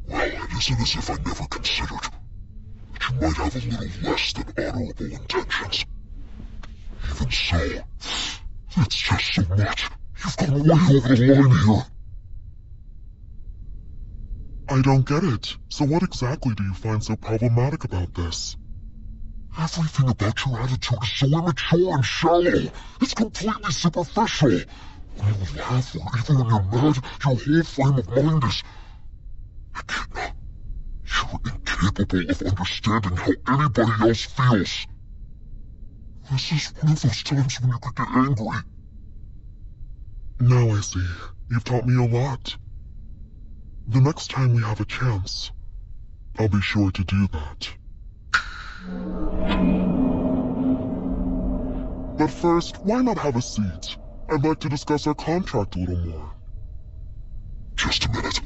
Well, it isn't as if I never considered that you might have a little less than honorable intentions. Even so, it's just so much. You've gone way over the line here. I don't get it. So what exactly do you find so problematic about this? Everything about your attitude is so immature and shallow. It's completely superficial. When you laugh or even when you're mad, your whole frame of mind is... Echidna, you're incapable of understanding how anybody else feels. This is one of those times when you could get angry. Now I see. You've taught me a lot. The next time we have a chance, I'll be sure to do that. But first, why not have a seat? I'd like to discuss our contract a little more. Just a minute.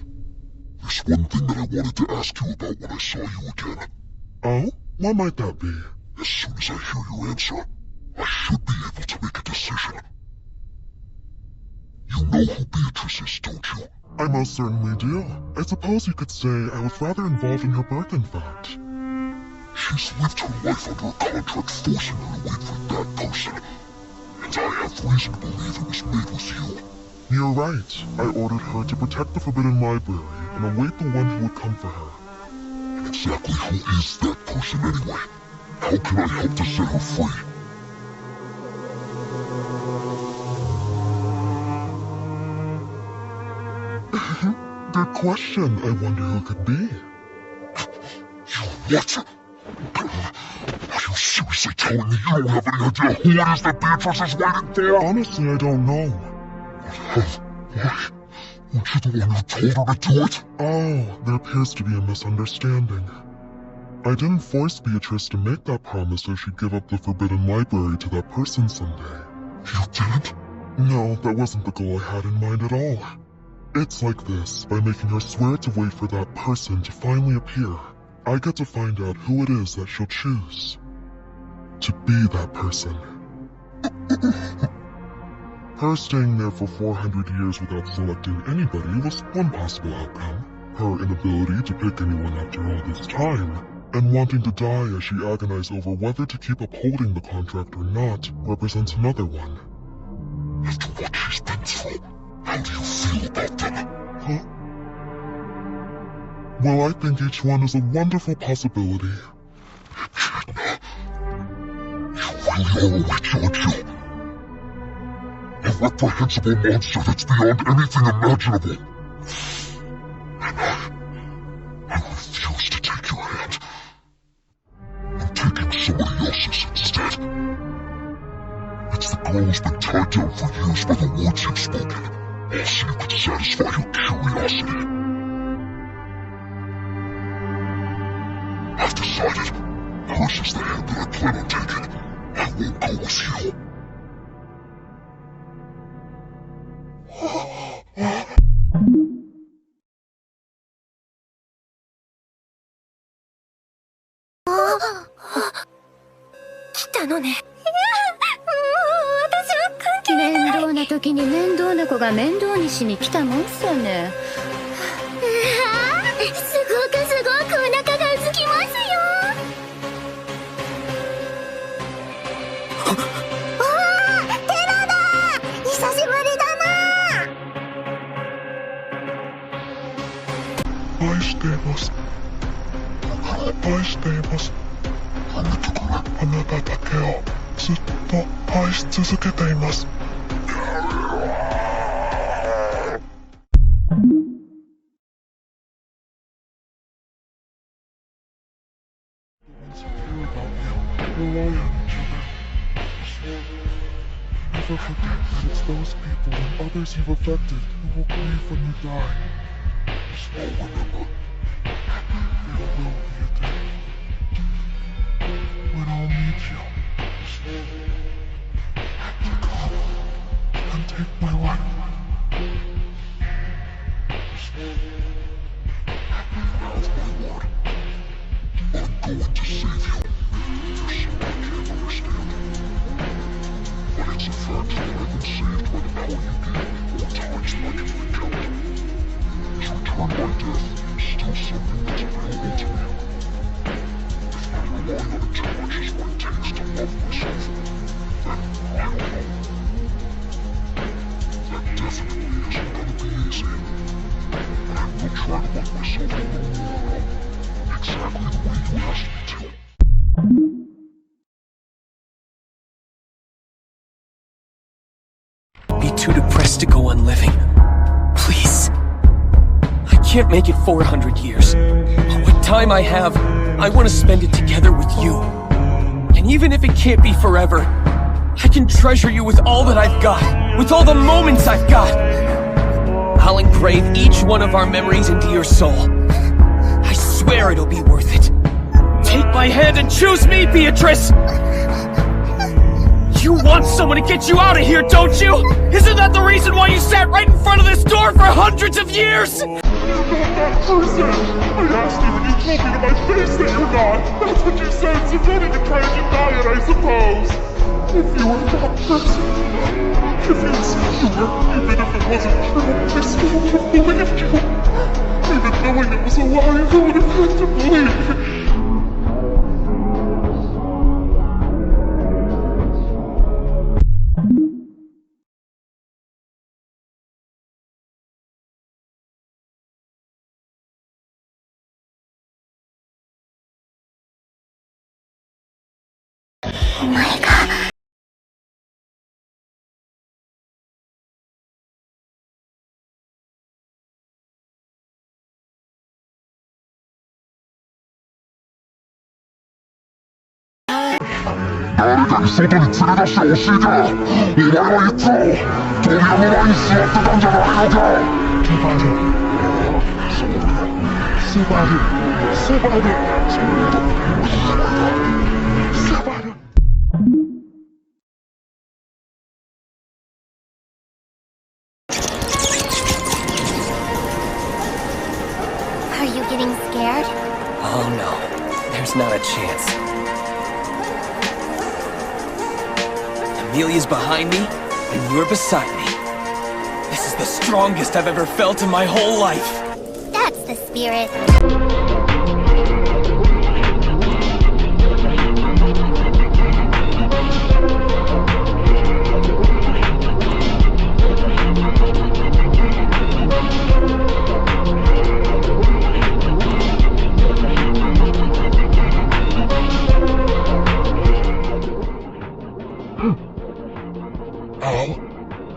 There's one thing that I wanted to ask you about when I saw you again. Oh? What might that be? As soon as I hear your answer, I should be able to make a decision. You know who Beatrice is, don't you? I most certainly do. I suppose you could say I was rather involved in her birth, in fact. She's lived her life under a contract forcing her to wait for that person. And I have reason to believe it was made with you. You're right. I ordered her to protect the Forbidden Library and await the one who would come for her. And exactly who is that person anyway? How can I help to set her free? Good question. I wonder who it could be. You what? Are you seriously telling me you don't have any idea who it is that Beatrice is waiting for? Honestly, I don't know. Why? Weren't you the one who told her to do it? Oh, there appears to be a misunderstanding. I didn't force Beatrice to make that promise so she'd give up the Forbidden Library to that person someday. You did? No, that wasn't the goal I had in mind at all. It's like this. By making her swear to wait for that person to finally appear, I get to find out who it is that she'll choose to be that person. Her staying there for 400 years without selecting anybody was one possible outcome. Her inability to pick anyone after all this time, and wanting to die as she agonized over whether to keep upholding the contract or not, represents another one. After what she's been through, how do you feel about them? Huh? Well, I think each one is a wonderful possibility. You really are a witch, aren't you? A reprehensible monster that's beyond anything imaginable. I refuse to take your hand. I'm taking somebody else's instead. It's the girl who's been tied down for years by the words you've spoken, all so you could satisfy your curiosity. I've decided, hers is the hand that I plan on taking. I won't go with you.面倒な時に面倒な子が面倒にしに来たもんさね。すごくお腹が空きますよ。おー、テラだ！久しぶりだな。愛しています。愛しています。あなただけをずっと愛し続けています。Never forget that it's those people and others you've affected who will grieve when you die. Remember, there will be a day when I'll need you to come and take my life. Have my word. I'm going to save you. There's some I can't understand. But it's a fact that I've been saved by the power you gave me 4 times that I can recount. To return by death is still something that's available to me. If not relying on intelligence is what it takes to love myself, then I don't know. That definitely isn't gonna be easy. But I will try to let myself alone exactly the way you asked me to. Be too depressed to go on living. Please. I can't make it 400 years. What time I have, I want to spend it together with you. And even if it can't be forever, I can treasure you with all that I've got, with all the moments I've got. I'll engrave each one of our memories into your soul. I swear it'll be worth it. Take my hand and choose me, Beatrice! You want someone to get you out of here, don't you? Isn't that the reason why you sat right in front of this door for hundreds of years? You're not that person! I asked you and you told me to my face that you're not! That's what you said, so don't even try to deny it, I suppose! If you were that person, if it's pure, even if it wasn't true, I still would have believed you! Even knowing it was a lie, I would have had to believe!誰かに外に連れ出してほしいか。お前はいつも扉の前に座ってたんじゃないのか。スバル、Are you getting scared? Oh no, there's not a chance. Amelia's behind me, and you're beside me. This is the strongest I've ever felt in my whole life. That's the spirit.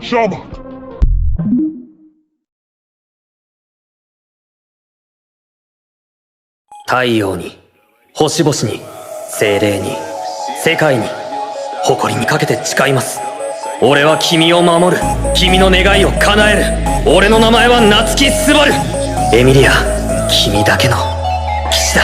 Shama! 太陽に、星々に、精霊に、世界に、誇りにかけて誓います。俺は君を守る。君の願いを叶える。俺の名前は夏木スバル。エミリア、君だけの騎士だ。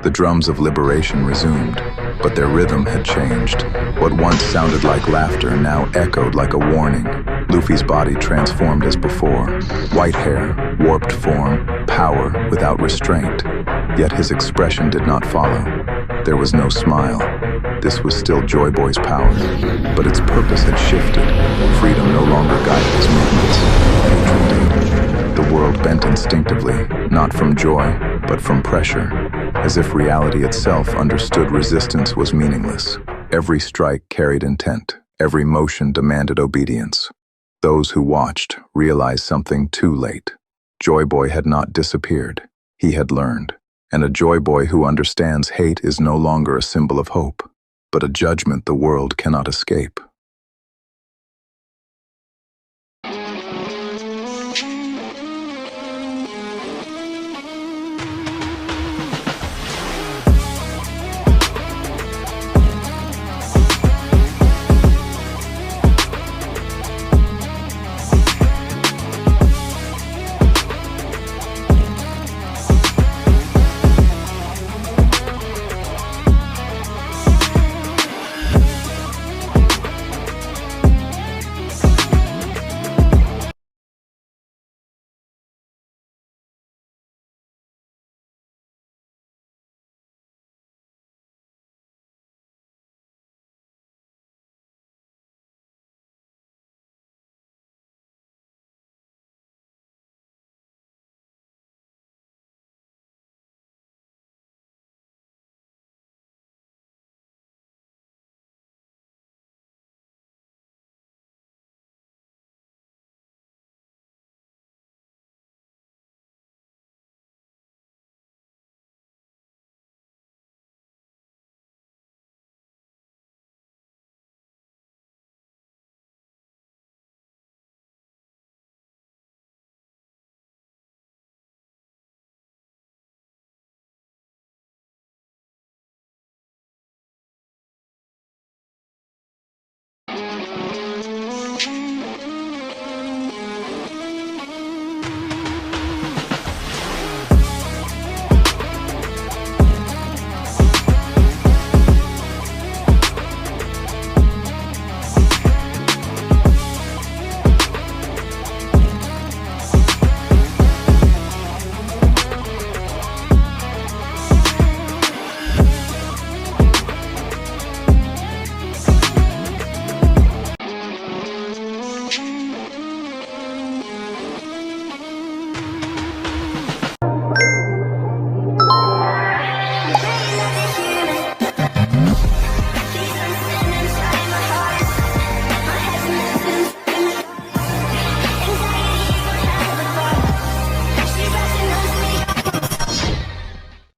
The drums of liberation resumed, but their rhythm had changed. What once sounded like laughter now echoed like a warning. Luffy's body transformed as before. White hair, warped form, power without restraint. Yet his expression did not follow. There was no smile. This was still Joy Boy's power, but its purpose had shifted. Freedom no longer guided his movements. Hatred did. The world bent instinctively, not from joy, but from pressure, as if reality itself understood resistance was meaningless. Every strike carried intent. Every motion demanded obedience. Those who watched realized something too late. Joy Boy had not disappeared. He had learned. And a Joy Boy who understands hate is no longer a symbol of hope, but a judgment the world cannot escape.